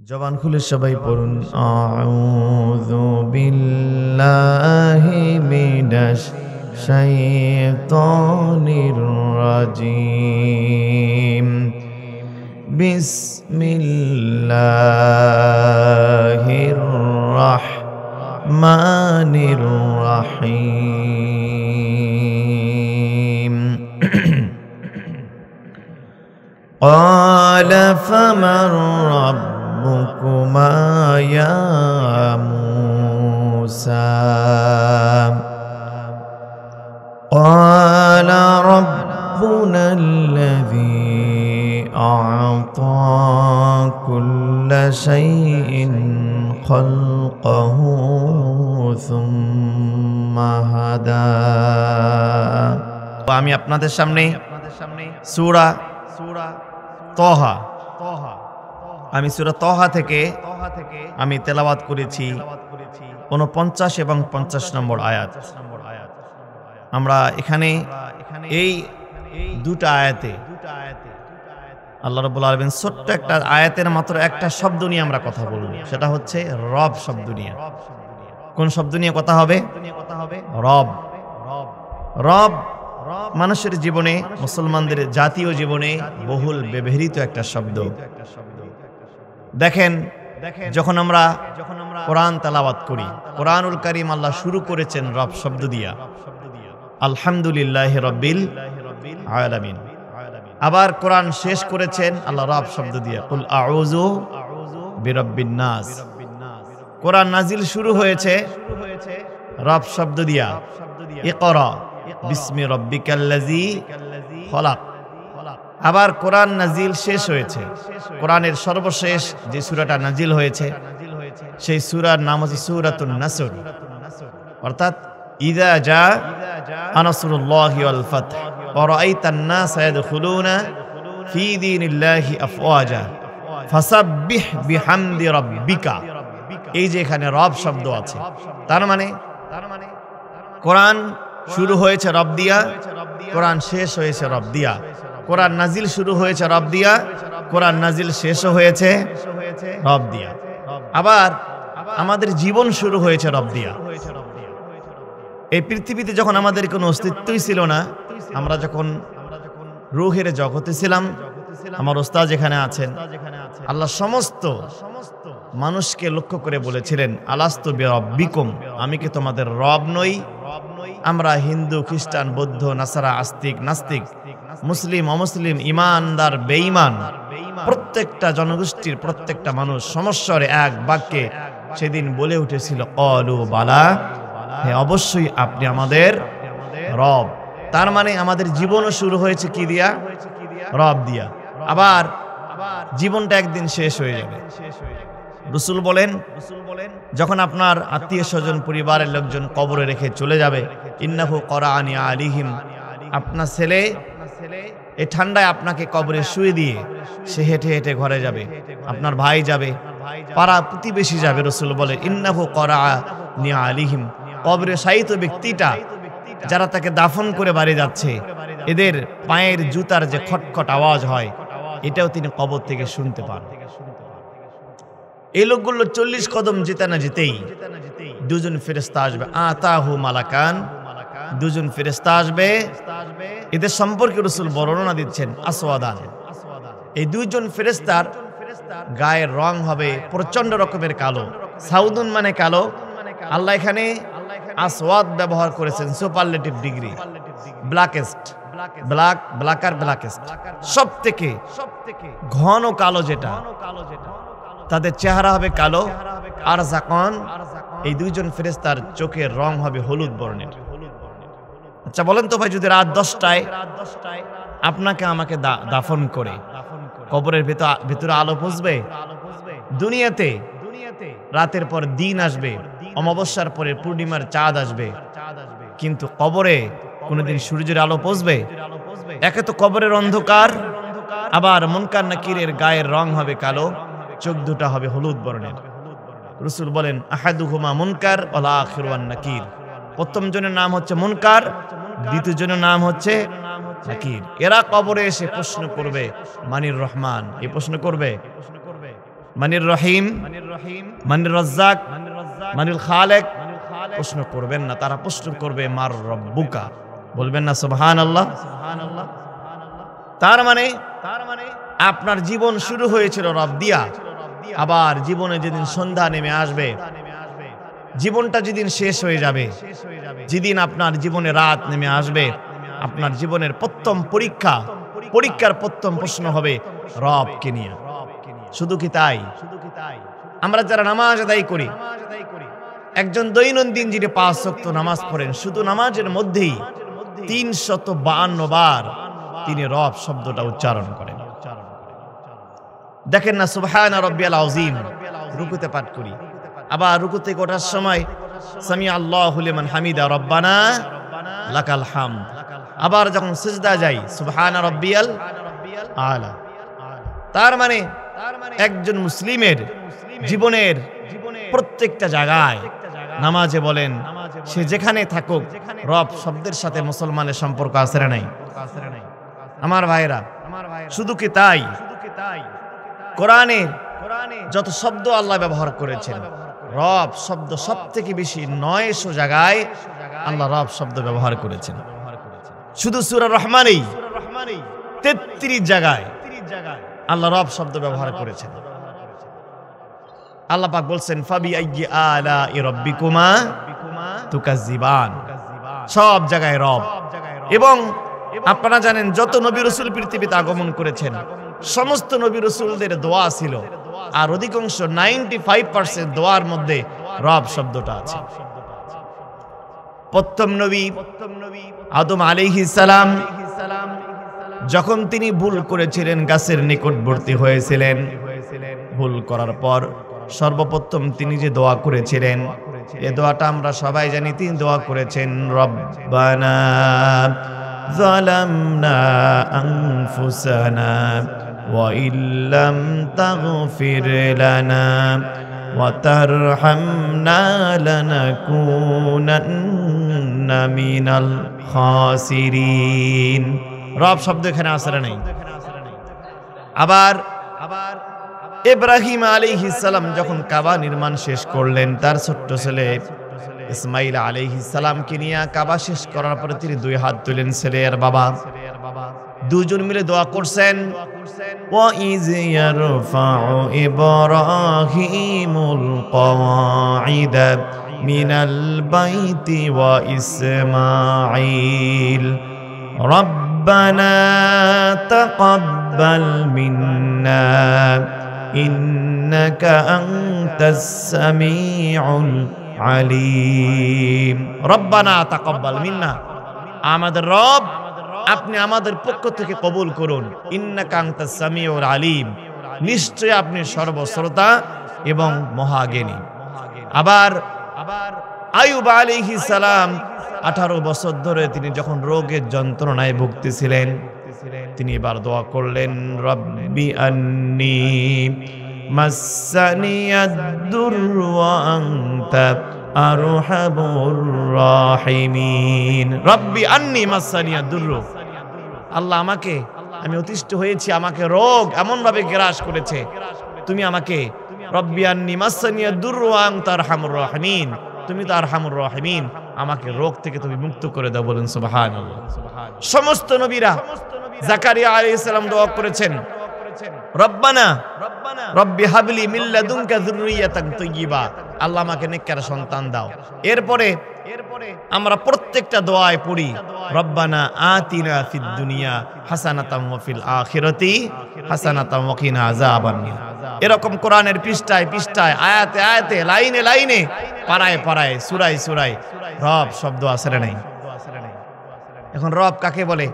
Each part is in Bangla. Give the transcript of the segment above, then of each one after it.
জবান খুলে সবাই পড়ুন আউযু বিল্লাহি মিনাশ শাইতানির রাজিম বিসমিল্লাহির রাহমানির রাহিম قال فمن ربكما يا موسى قال ربنا الذي أعطى كل شيء خلقه ثم هدى আমি আপনাদের সামনে সূরা তহা আমি সূরা তহা থেকে আমি তেলাওয়াত করেছি 49 এবং 50 নম্বর আয়াত। আমরা এখানে এই দুটো আয়াতে আল্লাহ রাব্বুল আলামিন ছোট্ট একটা আয়াতের মাত্র একটা শব্দ নিয়ে আমরা কথা বলবো, সেটা হচ্ছে রব শব্দ নিয়ে। কোন শব্দ নিয়ে কথা হবে? রব। রব মানুষের জীবনে, মুসলমানদের জাতীয় জীবনে বহুল ব্যবহৃত একটা শব্দ। দেখেন, যখন আমরা কোরআন তেলাওয়াত করি, কোরআনুল কারীম আল্লাহ শুরু করেছেন রব শব্দ দিয়া, আলহামদুলিল্লাহি রাব্বিল আলামিন। আবার কোরআন শেষ করেছেন আল্লাহ রব শব্দ দিয়া, কুল আউযু বিরাব্বিন নাস। কোরআন নাজিল শুরু হয়েছে রব শব্দ দিয়া, ইকরা বিসমি রাব্বিকাল্লাযী খলাক। আবার কোরআন নাজিল শেষ হয়েছে, কোরআনের সর্বশেষ যে সূরাটা নাজিল হয়েছে সেই সূরার নাম হচ্ছে সূরাতুন নাসর, অর্থাৎ ইযা জা নাসরুল্লাহি ওয়াল ফাতহ ওয়া রাআইতান নাসা ইয়াদখুলুনা ফি দীনিল্লাহি আফওয়াজা ফাসাব্বিহ বিহামদি রাব্বিকা। এই যে এখানে রব শব্দ আছে, তার মানে কোরআন শুরু হয়েছে রব দিয়া, কোরআন শেষ হয়েছে রব দিয়া। কোরআন নাজিল শুরু হয়েছে রব দিয়া, কোরআন নাজিল শেষও হয়েছে রব দিয়া। আবার আমাদের জীবন শুরু হয়েছে রব দিয়া। এই পৃথিবীতে যখন আমাদের কোনো অস্তিত্বই ছিল না, আমরা যখন রূহের জগতে ছিলাম, আমার ওস্তাদ যেখানে আছেন, আল্লাহ সমস্ত মানুষকে লক্ষ্য করে বলেছিলেন, আলাস্তু বিরাব্বিকুম, আমি কি তোমাদের রব নই? আমরা হিন্দু, খ্রিস্টান, বৌদ্ধ, নাসারা, আস্তিক, নাস্তিক, মুসলিম, অমুসলিম, ইমানদার, বেঈমান, প্রত্যেকটা জনগোষ্ঠীর প্রত্যেকটা মানুষ সমস্বরে এক বাক্যে সেদিন বলে উঠেছিল, ক্বালু বালা, হ্যাঁ অবশ্যই আপনি আমাদের রব। তার মানে আমাদের জীবনও শুরু হয়েছে কি দিয়া? রব দিয়া। আবার জীবনটা একদিন শেষ হয়ে যাবে। রাসূল বলেন, যখন আপনার আত্মীয় স্বজন, পরিবারের লোকজন কবরে রেখে চলে যাবে, ইন্নাহু করাআনি আলিহিম, আপনার ছেলে এই ঠান্ডায় আপনাকে কবরে শুয়ে দিয়ে সে হেঁটে হেঁটে ঘরে যাবে, আপনার ভাই যাবে, পাড়া প্রতিবেশী যাবে। রাসূল বলে, ইন্নাহু করাআনি আলিহিম, কবরে শায়িত ব্যক্তিটা যারা তাকে দাফন করে বাড়ি যাচ্ছে, এদের পায়ের জুতার যে খটখট আওয়াজ হয়, এটাও তিনি কবর থেকে শুনতে পান। এই লোকগুলো 40 কদম যেতে না যেতেই দুজন ফেরেশতা আসবে, আতাহু মালাকান, দুজন ফেরেশতা আসবে। এদের সম্পর্কে রাসূল বর্ণনা দিচ্ছেন, আসওয়াদান। এই দুইজন ফেরেশতার গায়ের রং হবে প্রচন্ড রকমের কালো। সাউদুন মানে কালো, আল্লাহ এখানে আসওয়াদ ব্যবহার করেছেন সুপারলেটিভ ডিগ্রি, ব্ল্যাকেস্ট, ব্ল্যাকার ব্ল্যাকেস্ট, সবথেকে ঘন কালো যেটা, তাদের চেহারা হবে কালো। আর জাকন, এই দুইজন ফেরেশতার চোখের রং হবে হলুদ বর্ণের। আচ্ছা বলেন তো ভাই, যদি রাত 10টায় আপনাকে আমাকে দাফন করে কবরের ভেতরে আলো পৌঁছবে? দুনিয়াতে রাতের পর দিন আসবে, অমাবস্যার পরে পূর্ণিমার চাঁদ আসবে, কিন্তু কবরে কোনোদিন সূর্যের আলো পৌঁছবে? একে তো কবরের অন্ধকার, আবার মুনকার নাকিরের গায়ের রং হবে কালো, চোখ দুটা হবে হলুদ বর্ণের। রাসূল বলেন, আহাদুহুমা মুনকার ওয়াল আখিরু ওয়ান নাকির, প্রথম জনের নাম হচ্ছে মুনকার, দ্বিতীয় জনের নাম হচ্ছে নাকির। এরা কবরে এসে প্রশ্ন করবে, মানির রহমান, এই প্রশ্ন করবে, মানির রহিম, মানির রাজ্জাক, মানিল খালেক প্রশ্ন করবেন না, তারা প্রশ্ন করবে মার রব্বুকা, বলবেন না সুবহানাল্লাহ। তার মানে আপনার জীবন শুরু হয়েছিল রব দিয়া, আবার জীবনে যেদিন সন্ধ্যা নেমে আসবে, জীবনটা যেদিন শেষ হয়ে যাবে, যেদিন আপনার জীবনে রাত নেমে আসবে, আপনার জীবনের প্রথম পরীক্ষার প্রথম প্রশ্ন হবে রবকে নিয়ে। শুধু কি তাই? আমরা যারা নামাজ আদায় করি, একজন দৈনন্দিন যিনি 5 ওয়াক্ত নামাজ পড়েন, শুধু নামাজের মধ্যেই 352 বার তিনি রব শব্দটা উচ্চারণ করেন। দেখেন না, সুবহান রাব্বিয়াল আযীম রুকুতে পাঠ করি, আবার রুকু থেকে ওঠার সময় সামি আল্লাহু লিমান হামিদা রব্বানা লাকাল হামদ, আবার যখন সিজদা যাই সুবহান রাব্বিয়াল আলা। তার মানে একজন মুসলিমের জীবনের প্রত্যেকটা জায়গায়, নামাজে বলেন, সে যেখানে থাকুক, রব শব্দের সাথে মুসলমানের সম্পর্ক আছে না নাই? আমার ভাইরা, শুধু কি তাই, কোরআনে যত শব্দ আল্লাহ ব্যবহার করেছেন, রব শব্দ সবথেকে বেশি 900 জায়গায় আল্লাহ রব শব্দ ব্যবহার করেছেন। শুধু সূরা রহমানেই 33 জায়গায় আল্লাহ রব শব্দ ব্যবহার করেছেন। আল্লাহ পাক বলছেন ফাবি আইয়ি আলাই রাব্বিকুমা তুকাজ্জিবান, সব জায়গায় রব। এবং আপনারা জানেন যত নবী রাসূল পৃথিবীতে আগমন করেছেন, সমস্ত নবী রাসূলদের দোয়া ছিল, আর অধিকাংশ 95% দোয়ার মধ্যে রব শব্দটা আছে। প্রথম নবী আদম আলাইহিস সালাম যখন তিনি ভুল করেছিলেন, গাছের নিকটবর্তী হয়েছিলেন, ভুল করার পর সর্বপ্রথম তিনি যে দোয়া করেছিলেন, এই দোয়াটা আমরা সবাই জানি, তিনি দোয়া করেছেন রব্বানা যালামনা আনফুসানা ওয়া ইল্লাম তাগফির লানা ওয়া তারহামনা লানাকুনান্না মিনাল খাসিরিন। রব শব্দ এখানে আসলে নেই। আবার ইব্রাহিম আলাইহিস সালাম যখন কাবা নির্মাণ শেষ করলেন, তার ছোট্ট ছেলে ইসমাইল আলাইহিস সালামকে নিয়ে কাবা শেষ করার পরে তিনি 2 হাত তুলেন, ছেলে আর বাবা দুজন মিলে দোয়া করছেন, ওয়া ইয ইয়ারফাউ ইব্রাহিমুল কওয়াইদা মিনাল বাইতি ওয়া ইসমাঈল রব্বানা তাকাব্বাল মিন্না ইন্নাকা আনতাস সামিউল আলিম। রব্বানা তাকাব্বাল মিন্না, আমাদের রব আপনি আমাদের পক্ষ থেকে কবুল করুন, ইন্নাকা আনতাস সামিউল আলিম, নিশ্চয় আপনি সর্বশ্রোতা এবং মহাজ্ঞানী। আবার আইয়ুব আলাইহিস সালাম 18 বছর ধরে তিনি যখন রোগের যন্ত্রণায় ভুগতেছিলেন, তিনি এবার দোয়া করলেন রব্বি আন্নী মাসসানিয়াদ দুররু ওয়া আনতা আরহামুর রাহিমিন। রব্বি আন্নী মাসসানিয়াদ দুররু, আল্লাহ আমাকে, আমি অতিষ্ঠ হয়েছি, আমাকে রোগ এমন ভাবে গ্রাস করেছে, তুমি আমাকে, রব্বি আন্নী মাসসানিয়াদ দুররু ওয়া আনতা আরহামুর রাহিমিন, তুমি তো আরহামুর রাহিমিন, আমাকে রোগ থেকে তুমি মুক্ত করে দাও, বলেন সুবহানাল্লাহ। সমস্ত নবীরা, জাকারিয়া আলাইহিস সালাম দোয়া করেছেন রব্বানা রব্বি হাবলি মিন লাদুনকা যুররিয়াতান তাইয়্যিবা, আল্লাহ আমাকে নেককার সন্তান দাও। এরপরে আমরা প্রত্যেকটা দোয়ায় পড়ি রব্বানা আতিনা ফিদ দুনিয়া হাসানাতাম ওয়া ফিল আখিরাতি হাসানাতাম ওয়া কিনা আযাবান্নার। এরকম কোরআনের পৃষ্ঠায় পৃষ্ঠায়, আয়াতে আয়াতে, লাইনে লাইনে, পারায় পারায়, সূরায় সূরায় রব শব্দ আছে না নাই? এখন রব কাকে বলে?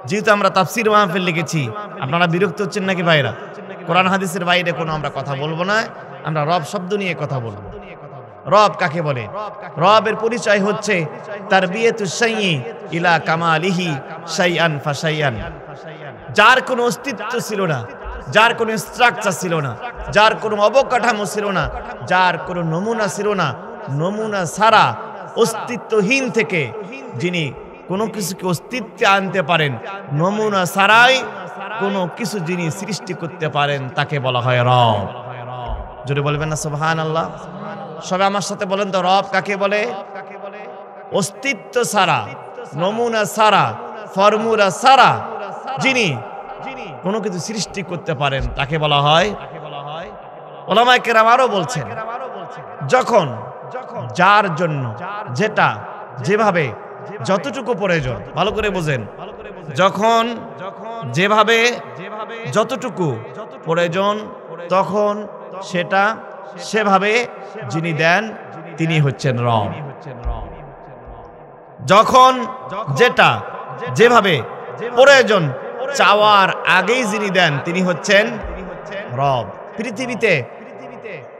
যেহেতু আমরা তাফসীর মাহফিল লিখেছি, আপনারা বিরক্ত হচ্ছেন নাকি ভাইরা? কোরআন হাদিসের বাইরে কোনো আমরা কথা বলবো না, আমরা রব শব্দ নিয়ে কথা বলবো। রব কাকে বলে? রবের পরিচয় হচ্ছে তারবিয়াতুশ শাইই ইলা কামালিহি শাইআন ফাশাইআন। যার কোনো অস্তিত্ব ছিল না, যার কোনো স্ট্রাকচার ছিল না, যার কোনো অবকাঠামো ছিল না, যার কোনো নমুনা ছিল না, নমুনা ছাড়া অস্তিত্বহীন থেকে যিনি কোনো কিছুকে অস্তিত্বে আনতে পারেন, নমুনা ছাড়াই কোনো কিছু যিনি সৃষ্টি করতে পারেন, তাকে বলা হয় রব। জোরে বলবেন না সুবহানাল্লাহ? সবাই আমার সাথে বলেন তো, রব কাকে বলে? অস্তিত্ব ছাড়া, নমুনা ছাড়া, ফর্মুলা ছাড়া যিনি কোনো কিছু সৃষ্টি করতে পারেন তাকে বলা হয়। ওলামায়ে কেরাম আরো বলছেন, যখন যার জন্য যেটা যেভাবে যতটুকু প্রয়োজন, ভালো করে বোঝেন, যখন যেভাবে যতটুকু প্রয়োজন তখন সেটা সেভাবে যিনি দেন তিনি হচ্ছেন রব। যখন যেটা যেভাবে প্রয়োজন চাওয়ার আগেই যিনি দেন তিনি হচ্ছেন রব। পৃথিবীতে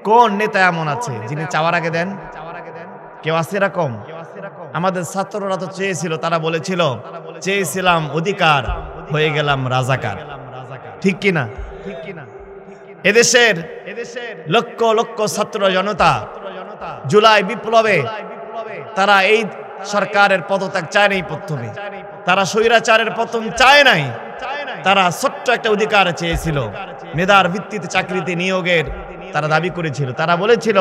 কোন নেতা এমন আছে যিনি চাওয়ার আগে দেন? কেউ আছে এরকম? আমাদের ছাত্ররা তো চেয়েছিল, তারা বলেছিল চেয়েছিলাম অধিকার, হয়ে গেলাম রাজাকার। ঠিক কিনা? এদেশের লক্ষ লক্ষ ছাত্র জনতা জুলাই বিপ্লবে তারা এই সরকারের পদত্যাগ চায় নাই। প্রথমে তারা স্বৈরাচারের পতন চায় নাই, তারা ছোট্ট একটা অধিকার চেয়েছিল। মেধার ভিত্তিতে চাকরিতে নিয়োগের তারা দাবি করেছিল। তারা বলেছিল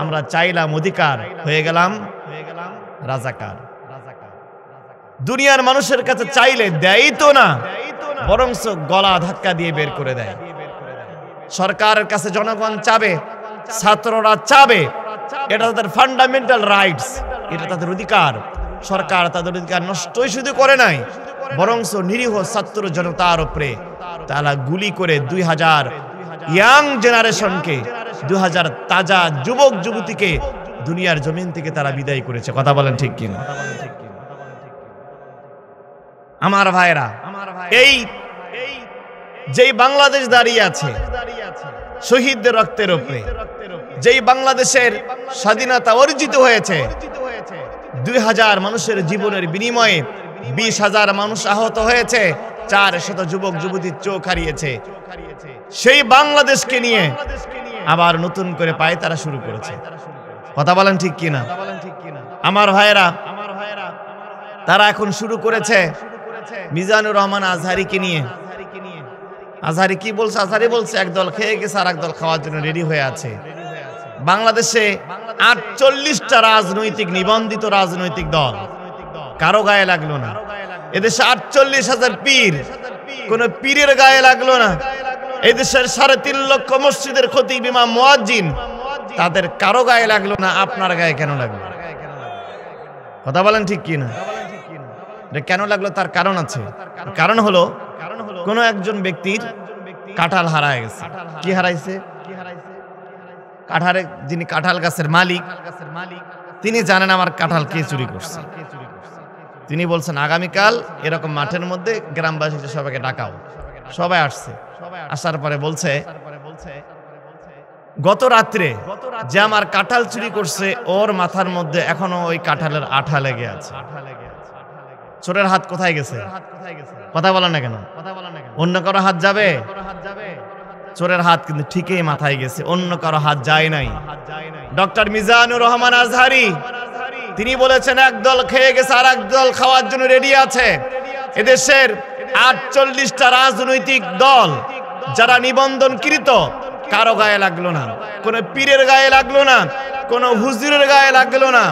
আমরা চাইলাম অধিকার, হয়ে গেলাম রাজাকার। দুনিয়ার মানুষের কাছে চাইলে দেয়ই তো না, বরঞ্চ গলা ধাক্কা দিয়ে বের করে দেয়। সরকারের কাছে জনগণ চাবে, ছাত্ররা চাবে, এটা তাদের ফান্ডামেন্টাল রাইটস, এটা তাদের অধিকার। সরকার তাদের অধিকার নষ্টই শুধু করে নাই, বরঞ্চ নিরীহ ছাত্র জনতার উপরে তারা গুলি করে 2000 ইয়াং জেনারেশনকে, 2000 তাজা যুবক যুবতীকে দুনিয়ার জমিন থেকে তারা বিদায় করেছে। কথা বলেন ঠিক কিনা? আমার ভাইরা, এই যেই বাংলাদেশ দাঁড়িয়ে আছে শহীদদের রক্তের উপরে, যেই বাংলাদেশের স্বাধীনতা অর্জিত হয়েছে, 2000 মানুষের জীবনের বিনিময়ে 20,000 মানুষ আহত হয়েছে, 400 যুবক যুবতীর চোখ হারিয়েছে। সেই বাংলাদেশকে নিয়ে আবার নতুন করে পায়তারা শুরু করেছে। কথা বলেন ঠিক কিনা? আমার ভাইরা, তারা এখন শুরু করেছে মিজানুর রহমান আজহারিকে নিয়ে। আজহারি কি বলছে? আজহারি বলছে একদল খেয়ে গেছে আর একদল খাওয়ার জন্য রেডি হয়ে আছে। বাংলাদেশে 48টা রাজনৈতিক নিবন্ধিত রাজনৈতিক দল, কারো গায়ে লাগলো না। এদেশে 48,000 পীর, কোন পীরের গায়ে লাগলো না। এদেশের 3.5 লক্ষ মসজিদের খতিব, ইমাম, মুয়াজ্জিন, তাদের কারো গায়ে লাগলো না। আপনার গায়ে কেন লাগলো? কথা বলেন ঠিক কিনা? কেন লাগলো? তার কারণ আছে। কারণ হলো কোন একজন ব্যক্তির কাঁঠাল হারায় গেছে। কি হারাইছে? কাঁঠালে, যিনি কাঁঠাল গাছের মালিক, তিনি জানেন আমার কাঁঠাল কে চুরি করছে। তিনি বলছেন আগামীকাল এরকম মাঠের মধ্যে গ্রামবাসী সবাইকে ডাকাও। সবাই আসছে। আসার পরে বলছে গত রাত্রে যে আমার কাঁঠাল চুরি করছে ওর মাথার মধ্যে এখনো ওই কাঁঠালের আঠা লেগে আছে। চোরের হাত কোথায় গেছে? কথা বলেন না কেন? অন্য কারো হাত যাবে? চোরের হাত কিন্তু ঠিকই মাথায় গেছে, অন্য কারো হাত যায় নাই। ডক্টর মিজানুর রহমান আজহারি তিনি বলেছেন একদল খেয়ে গেছে আর একদল খাওয়ার জন্য রেডি আছে। এদেশের 48টা রাজনৈতিক দল যারা নিবন্ধনকৃত, কারো গায়ে লাগলো না, কোন পীরের গায়ে লাগলো না, কোন হুজুরের গায়ে লাগলো না।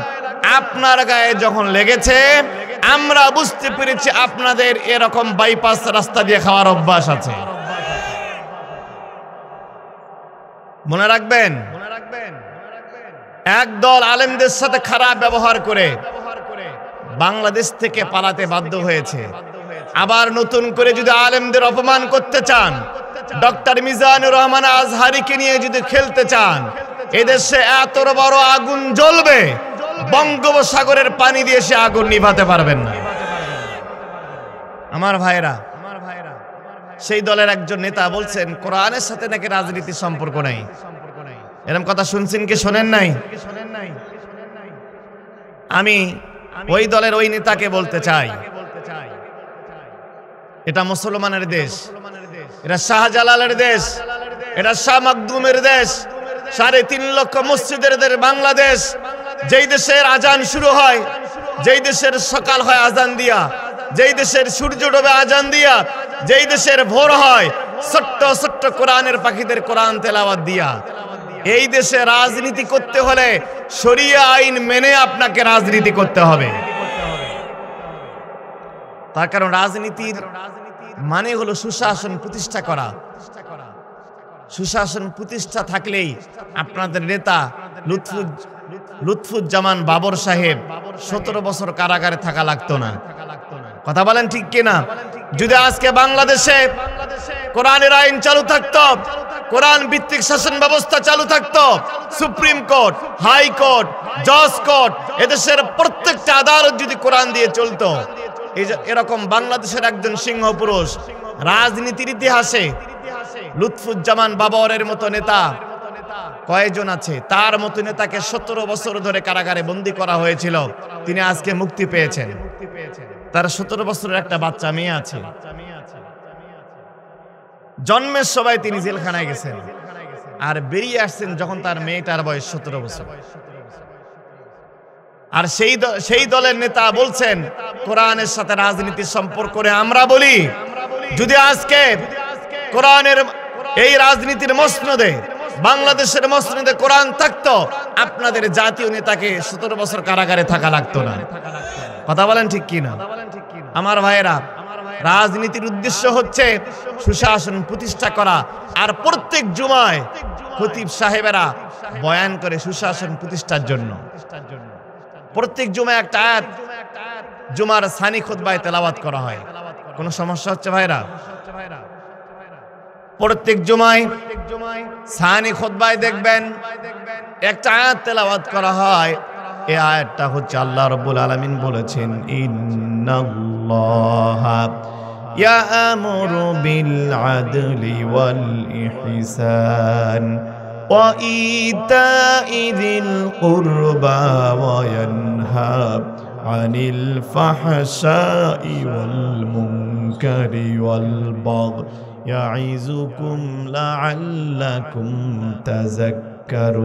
আপনার গায়ে যখন লেগেছে আমরা বুঝতে পেরেছি আপনাদের এরকম বাইপাস রাস্তা দিয়ে খাওয়ার অভ্যাস আছে। মনে রাখবেন, একদল আলেমদের সাথে খারাপ ব্যবহার করে বাংলাদেশ থেকে পালাতে বাধ্য হয়েছে। আবার নতুন করে যদি আলেমদের অপমান করতে চান, ডক্টর মিজানুর রহমান আজহারিকে নিয়ে যদি খেলতে চান, এদেশে এত বড় আগুন জ্বলবে, বঙ্গোপসাগরের পানি দিয়ে সে আগুন নিভাতে পারবেন না। আমার ভাইরা, সেই দলের একজন নেতা বলছেন কোরআনের সাথে নাকি রাজনীতির সম্পর্ক নাই। এরকম কথা শুনছেন কি শোনেন নাই? আমি ওই দলের ওই নেতাকে বলতে চাই, এটা মুসলমানের দেশ, এটা শাহজালালের দেশ, এটা শাহ মাকদুমের দেশ, 3.5 লক্ষ মসজিদের দেশ বাংলাদেশ। যেই দেশের আজান শুরু হয়, যেই দেশের সকাল হয় আজান দিয়া, যেই দেশের সূর্য ডোবে আজান দিয়া, যেই দেশের ভোর হয় ছোট্ট ছোট্ট কোরআনের পাখিদের কোরআন তেলাওয়াত দিয়া। এই দেশে রাজনীতি করতে হলে শরিয়া আইন মেনে আপনাকে রাজনীতি করতে হবে। তার কারণ রাজনীতির মানে হলো সুশাসন প্রতিষ্ঠা করা। সুশাসন প্রতিষ্ঠা থাকলেই আপনাদের নেতা লুৎফুজ্জামান বাবর সাহেব 17 বছর কারাগারে থাকা লাগতো না। কথা বলেন ঠিক কিনা? যদি আজকে বাংলাদেশে কোরআনের আইন চালু থাকতো, কোরআন ভিত্তিক শাসন ব্যবস্থা চালু থাকতো, সুপ্রিম কোর্ট, হাই কোর্ট, জজ কোর্ট, এদেশের প্রত্যেকটা আদালত যদি কোরআন দিয়ে চলতো, এরকম বাংলাদেশের একজন সিংহ পুরুষ রাজনীতির ইতিহাসে লুৎফুজ্জামান বাবরের মতো নেতা কয়জন আছে? তার মতো নেতাকে 17 বছর ধরে কারাগারে বন্দী করা হয়েছিল, তিনি আজকে মুক্তি পেয়েছেন। তার 17 বছরের একটা বাচ্চা মেয়ে আছে, জন্মের সময় তিনি জেলখানায় গেছেন আর বেরিয়ে আসছেন যখন তার মেয়েটার বয়স 17 বছর। আর সেই দলের নেতা বলছেন কোরআনের সাথে রাজনীতির সম্পর্ক করে আমরা বলি, যদি আজকে কোরআনের এই রাজনীতির মসনদে, বাংলাদেশের মসনদে কোরআন থাকতো, আপনাদের জাতীয় নেতাকে 17 বছর কারাগারে থাকা লাগতো না। কথা বলেন ঠিক কিনা? আমার ভাইয়েরা, রাজনীতির উদ্দেশ্য হচ্ছে সুশাসন প্রতিষ্ঠা করা। আর প্রত্যেক জুমায় খতিব সাহেবেরা বয়ান করে সুশাসন প্রতিষ্ঠার জন্য। প্রত্যেক জুমায় একটা আয়াত জুমার সানি খুতবায় তেলাওয়াত করা হয়। কোনো সমস্যা হচ্ছে ভাইরা? প্রত্যেক জুমায় সানি খুতবায় দেখবেন একটা আয়াত তেলাওয়াত করা হয়। এই আয়াতটা হচ্ছে আল্লাহ রাব্বুল আলামিন বলেছেন, ইন্নাল্লাহা ইয়া'মুরু বিল আদলি ওয়াল ইহসান ওয়া ইতা'i যিল কুরবা ওয়া ইয়ানহা আনিল ফাহশাই ওয়াল মুনকারি ওয়াল বাগই ইয়া'iযুকুম লা'আল্লাকুম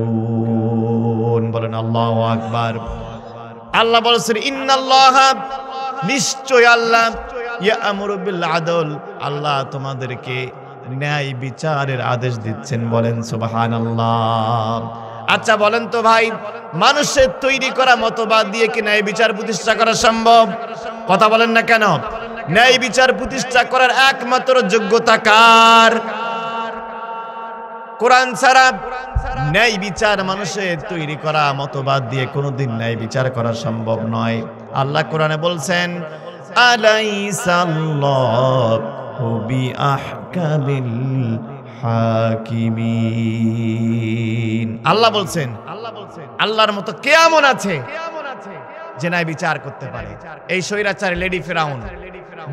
তাযাক্কারুন। বলেন আল্লাহু আকবার। আল্লাহ বলেছেন ইন্নাল্লাহা, নিশ্চয় আল্লাহ, ইয়া'মুরু বিল আদল, আল্লাহ তোমাদেরকে ন্যায় বিচারের আদেশ দিচ্ছেন। বলেন সুবহানাল্লাহ। আচ্ছা বলেন তো ভাই, মানুষের তৈরি করা মতবাদ দিয়ে কি ন্যায় বিচার প্রতিষ্ঠা করা সম্ভব? কথা বলেন না কেন? ন্যায় বিচার প্রতিষ্ঠা করার একমাত্র যোগ্যতা কার? কোরআন ছাড়া ন্যায় বিচার মানুষের তৈরি করা মতবাদ দিয়ে কোনোদিন ন্যায় বিচার করা সম্ভব নয়। আল্লাহ কোরআনে বলছেন, আলাইসাল্লাহু বিআহকামিল হাকিমিন। আল্লাহ বলছেন, আল্লাহর মতো কে এমন আছে যে ন্যায় বিচার করতে পারে? এই স্বৈরাচারী লেডি ফেরাউন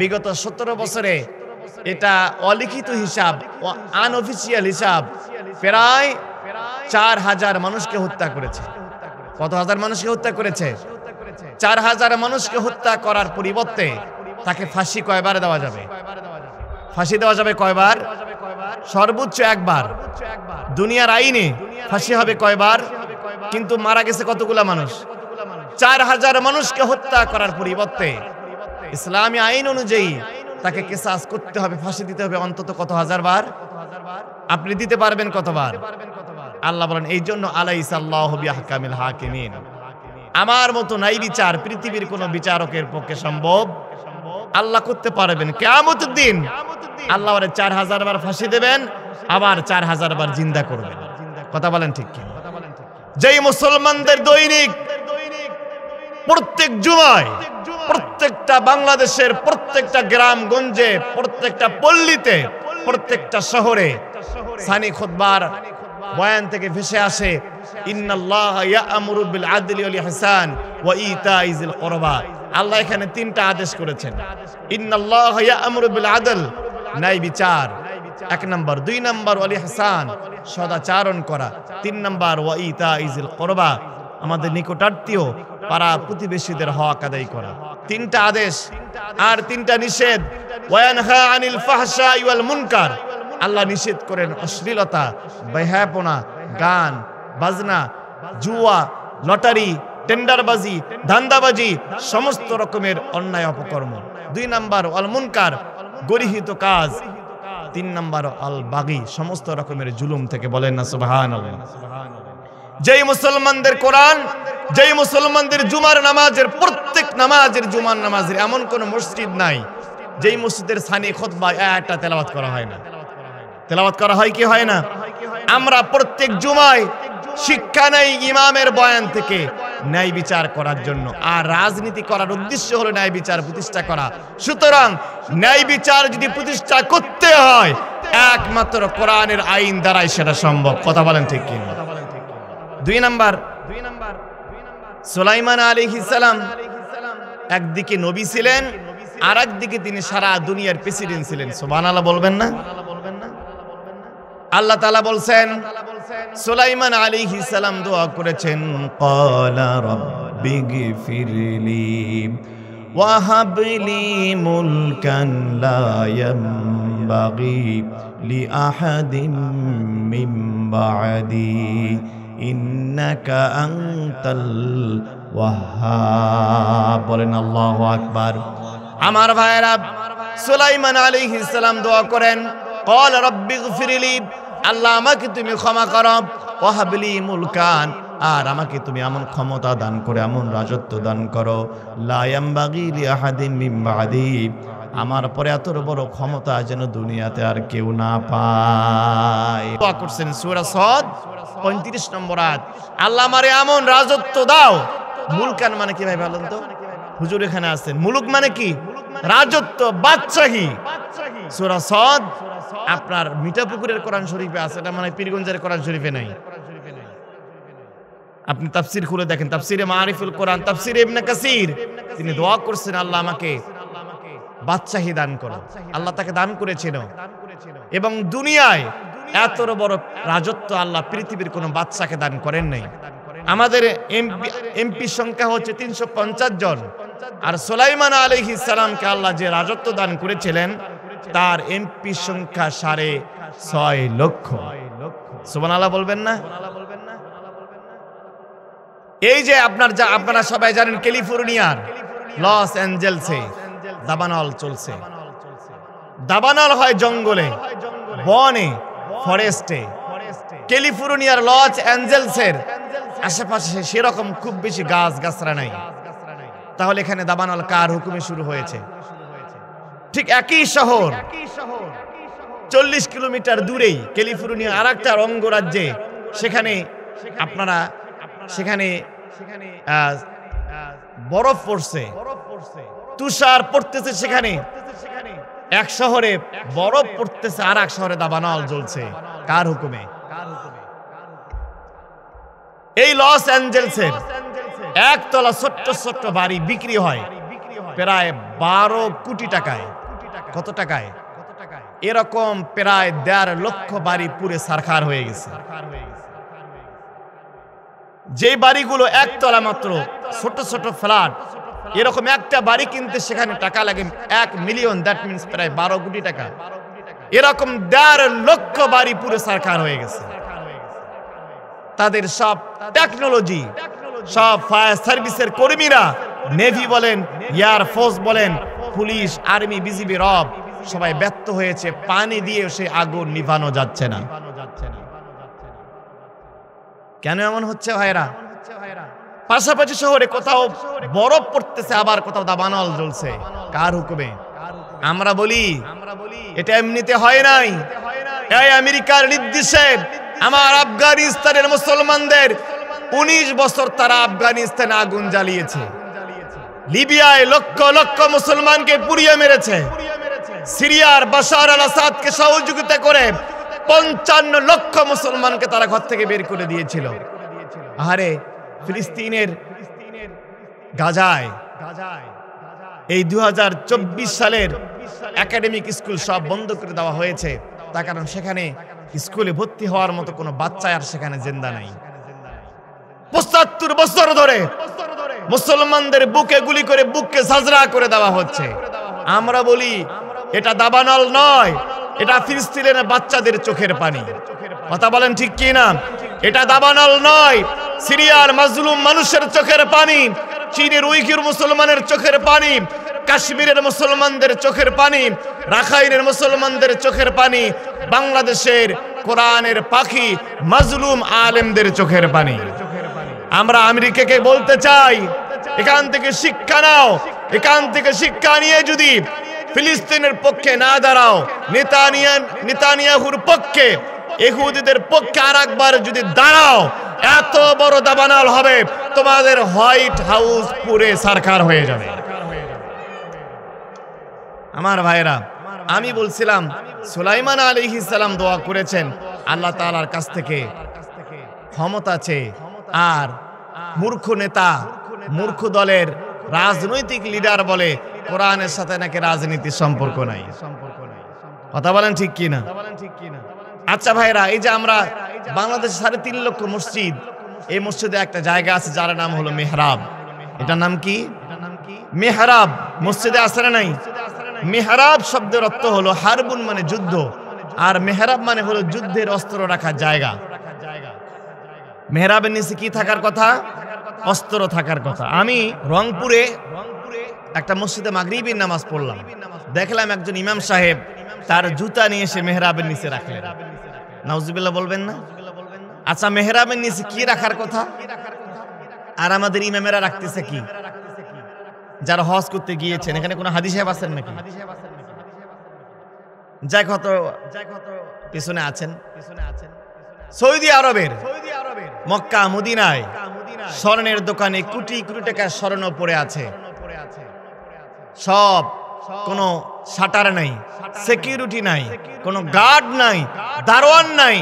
বিগত 17 বছরে, এটা অলিখিত হিসাব, আনঅফিসিয়াল হিসাব, প্রায় 4000 মানুষকে হত্যা করেছে। কত হাজার মানুষকে হত্যা করেছে? 4000 মানুষকে হত্যা করার পরিবর্তে তাকে ফাঁসি কয়বার দেওয়া যাবে? ফাঁসি দেওয়া যাবে কয়বার? সর্বোচ্চ একবার। দুনিয়ার আইনে ফাঁসি হবে কয়বার? কিন্তু মারা গেছে কতগুলা মানুষ? 4000 মানুষকে হত্যা করার পরিবর্তে ইসলামী আইন অনুযায়ী তাকে কিসাস করতে হবে, ফাঁসি দিতে হবে অন্তত কত হাজার বার? আপনি দিতে পারবেন কতবার? আল্লাহ বলেন, এই জন্য আলাইসাল্লাহু বিআহকামিল হাকিমিন, আমার মতো ন্যায় বিচার পৃথিবীর কোন বিচারকের পক্ষে সম্ভব আল্লাহ করতে পারবেন। কিয়ামতের দিন আল্লাহ 4000 বার ফাঁসি দেবেন, আবার 4000 বার জিন্দা করবেন। কথা বলেন ঠিক কি? যেই মুসলমানদের দৈনিক প্রত্যেক জুমায় প্রত্যেকটা বাংলাদেশের প্রত্যেকটা গ্রামগঞ্জে, প্রত্যেকটা পল্লীতে, প্রত্যেকটা শহরে সানি খুতবার বয়ান থেকে ভেসে আসে, ইন্নাল্লাহা ইয়া'মুরু বিল আদলি ওয়াল ইহসান ওয়া ইতা'i যিল কুরবা। আল্লাহ এখানে 3টা আদেশ করেছেন। ইন্নাল্লাহা ইয়া'মুরু বিল আদল, ন্যায় বিচার 1 নম্বর। 2 নম্বর ওয়াল ইহসান, সদাচরণ করা। 3 নম্বর ওয়া ইতা'i যিল কুরবা, আমাদের নিকটাত্মীয় পাড়া প্রতিবেশীদের হক আদায় করা। 3টা আদেশ আর 3টা নিষেধ। ওয়ানহা আনিল ফাহশাই ওয়াল মুনকার, আল্লাহ নিষেধ করেন অশ্লীলতা, বেহায়াপনা, গান বাজনা, জুয়া, লটারি, টেন্ডারবাজি, ধান্দাবাজি, সমস্ত রকমের অন্যায় অপকর্ম। 2 নম্বর ওয়াল মুনকার, গরিহিত কাজ, 3 নাম্বার আল বাগী, সমস্ত রকমের জুলুম থেকে। বলেন না সুবহানাল্লাহ। যেই মুসলমানদের কোরআন, যেই মুসলমানদের জুমার নামাজের, প্রত্যেক নামাজের জুমার নামাজের এমন কোন মসজিদ নাই যেই মসজিদের সানি খুতবা একটা তেলাওয়াত করা হয় না। তেলাওয়াত করা হয় কি হয় না? আমরা প্রত্যেক জুমায় শিক্ষা নেই ইমামের বয়ান থেকে ন্যায় বিচার করার জন্য, আর রাজনীতি করার উদ্দেশ্য হলো ন্যায় বিচার প্রতিষ্ঠা করা। সুতরাং ন্যায় বিচার যদি প্রতিষ্ঠা করতে হয় একমাত্র কোরআনের আইন দ্বারাই সেটা সম্ভব। কথা বলেন ঠিক কি না? 2 নাম্বার, সুলাইমান আলাইহিস সালাম একদিকে নবী ছিলেন, আর একদিকে তিনি সারা দুনিয়ার প্রেসিডেন্ট ছিলেন। সুবহানাল্লাহ বলবেন না? আল্লাহ তাআলা বলছেন, সুলাইমান আলাইহিস সালাম দোয়া করেছেন, ক্বালা রাব্বিগফিরলি ওয়া হাবলি মুলকান লা ইয়ানবাগি লিআহাদিন মিন বা'দি ইন্নাকা আনতাল ওয়াহ্হাব। বলেন আল্লাহু আকবার। আমার ভাইরা, সুলাইমান আলাইহিস সালাম দোয়া করেন, ক্বালা রাব্বিগফিরলি, আল্লাহ আমাকে তুমি ক্ষমা করো, ওয়া হাবলি মুলকান, আর আমাকে তুমি এমন ক্ষমতা দান করে, এমন রাজত্ব দান করো, লা ইয়ানবাগি লিআহাদিন মিন বা'দি, আমার পরে এত বড় ক্ষমতা যেন দুনিয়াতে আর কেউ না পায়। দোয়া করছেন সূরা সাদ 35 নম্বর আয়াত, আল্লাহ আমারে এমন রাজত্ব দাও। মুলকান মানে কি ভাই বলেন তো? হুজুর এখানে আছেন। মুলুক মানে কি? রাজত্ব, বাদশাহী। সূরা সাদ আপনার মিঠাপুকুরের কোরআন শরীফে আছে, এটা মানে পীরগঞ্জের কোরআন শরীফে নাই। আপনি তাফসীর খুলে দেখেন, তাফসীরে মারিফুল কোরআন, তাফসীরে ইবনে কাসির, তিনি দোয়া করছেন, আল্লাহ আমাকে বাদশাহী দান করো। আল্লাহ তাকে দান করেছিল, এবং দুনিয়ায় এত বড় রাজত্ব আল্লাহ পৃথিবীর কোন বাদশাকে দান করেন নাই। আমাদের এমপি সংখ্যা হচ্ছে 350 জন, আর সুলাইমান আলাইহিস সালামকে আল্লাহ যে রাজত্ব দান করেছিলেন তার এমপি সংখ্যা 6.5 লক্ষ। সুবহানাল্লাহ বলবেন না? এই যে আপনারা সবাই জানেন, ক্যালিফোর্নিয়ার লস অ্যাঞ্জেলসে দাবানল চলছে। দাবানল হয় জঙ্গলে, বনে, ফরেস্টে। ক্যালিফোর্নিয়ার লস অ্যাঞ্জেলসের আশেপাশে সেরকম খুব বেশি গাছ গাছরা নাই, তাহলে এখানে দাবানল কার হুকুমে শুরু হয়েছে? ঠিক একই শহর 40 কিলোমিটার দূরেই ক্যালিফোর্নিয়া আরেকটা অঙ্গরাজ্যে, সেখানে আপনারা সেখানে বরফ পড়ছে, তুষার পড়তেছে। সেখানে এক শহরে বরফ পড়তেছে, আর এক শহরে দাবানল জ্বলছে। কার হুকুমে? এই লস অ্যাঞ্জেলসের একতলা ছোট্ট ছোট্ট বাড়ি বিক্রি হয় প্রায় 12 কোটি টাকায়। কত টাকায়? এরকম প্রায় 1.5 লক্ষ বাড়ি পুরে সারখার হয়ে গেছে। যে বাড়িগুলো একতলা মাত্র, ছোট ছোট ফ্ল্যাট, এরকম একটা বাড়ি কিনতে সেখানে টাকা লাগে 1 মিলিয়ন, দ্যাট মিনস প্রায় 12 কোটি টাকা। এরকম 1.5 লক্ষ বাড়ি পুরে সারখার হয়ে গেছে। তাদের সব টেকনোলজি, সব ফায়ার সার্ভিসের কর্মীরা, নেভি বলেন, এয়ার ফোর্স বলেন, পুলিশ, আর্মি, বিজিবি, রব, সবাই ব্যর্থ হয়েছে। পানি দিয়ে সে আগুন নিভানো যাচ্ছে না। কেন এমন হচ্ছে ভাইরা? পাশাপাশি শহরে কোথাও বরফ পড়তেছে, আবার কোথাও দাবানল জ্বলছে। কার হুকুমে? আমরা বলি এটা এমনিতে হয় নাই। এই আমেরিকার নির্দেশে আমার আফগানিস্তানের মুসলমানদের 19 বছর তারা আফগানিস্তানে আগুন জ্বালিয়েছে। লিবিয়ায় লক্ষ লক্ষ মুসলমানকে পুড়িয়ে মেরেছে। সিরিয়ার বাশার আল আসাদকে সহযোগিতা করে 55 লক্ষ মুসলমানকে তারা ঘর থেকে বের করে দিয়েছিল। আরে ফিলিস্তিনের গাজায় এই 2024 সালের একাডেমিক স্কুল সব বন্ধ করে দেওয়া হয়েছে, তার কারণ সেখানে স্কুলে ভর্তি হওয়ার মতো কোনো বাচ্চা আর সেখানে জিন্দা নাই। 75 বছর ধরে মুসলমানদের বুকে গুলি করে বুককে সাজরা করে দেওয়া হচ্ছে। আমরা বলি এটা দাবানল নয়, এটা ফিলিস্তিনের বাচ্চাদের চোখের পানি। কথা বলেন ঠিক কি না? এটা দাবানল নয়, সিরিয়ার মাজলুম মানুষের চোখের পানি। চীনের উইঘুর মুসলমানের চোখের পানি, কাশ্মীরের মুসলমানদের চোখের পানি, রাখাইনের মুসলমানদের চোখের পানি, বাংলাদেশের কোরআনের পাখি মাজলুম আলেমদের চোখের পানি। আমরা আমেরিকাকে বলতে চাই, এখান থেকে শিক্ষা নাও। এখান থেকে শিক্ষা নিয়ে যদি ফিলিস্তিনের পক্ষে না দাঁড়াও, নেতানিয়াহুর পক্ষে, ইহুদিদের পক্ষে আরেকবার যদি দাঁড়াও, এত বড় দাবানল হবে, তোমাদের হোয়াইট হাউস পুরে সরকার হয়ে যাবে। আমার ভাইরা, আমি বলছিলাম সুলাইমান আলাইহিস সালাম দোয়া করেছেন আল্লাহ তাআলার কাছ থেকে ক্ষমতা চেয়ে, আর মূর্খ নেতা, মূর্খ দলের রাজনৈতিক লিডার বলে কোরআনের সাথে নাকি রাজনীতির সম্পর্ক নাই। কথা বলেন ঠিক কি না? আচ্ছা ভাইরা, এই যে আমরা বাংলাদেশে 3.5 লক্ষ মসজিদ, এই মসজিদে একটা জায়গা আছে যার নাম হলো মেহরাব। এটার নাম কি? মেহরাব। মসজিদে আছে না নাই? মেহরাব শব্দের অর্থ হলো হারবুন মানে যুদ্ধ, আর মেহরাব মানে হলো যুদ্ধের অস্ত্র রাখার জায়গা। মেহরাবের নিচে কি থাকার কথা? অস্ত্র থাকার কথা। আমি রংপুরে একটা মসজিদে মাগরিবের নামাজ পড়লাম, দেখলাম একজন ইমাম সাহেব তার জুতা নিয়ে এসে মেহরাবের নিচে রাখলেন। নাউজুবিল্লাহ বলবেন না? আচ্ছা, মেহরাবের নিচে কি রাখার কথা? আর আমাদের ইমামেরা রাখতেছে কি? যারা হজ করতে গিয়েছেন, এখানে কোনো হাদিস সাহেব আছেন নাকি? যাক, হয়তো পিছনে আছেন। সৌদি আরবের মক্কা মদিনায় স্বর্ণের দোকানে কোটি কোটি টাকা স্বর্ণ পড়ে আছে, সব, কোনো শাটার নাই, সিকিউরিটি নাই, কোনো গার্ড নাই, দারোয়ান নাই,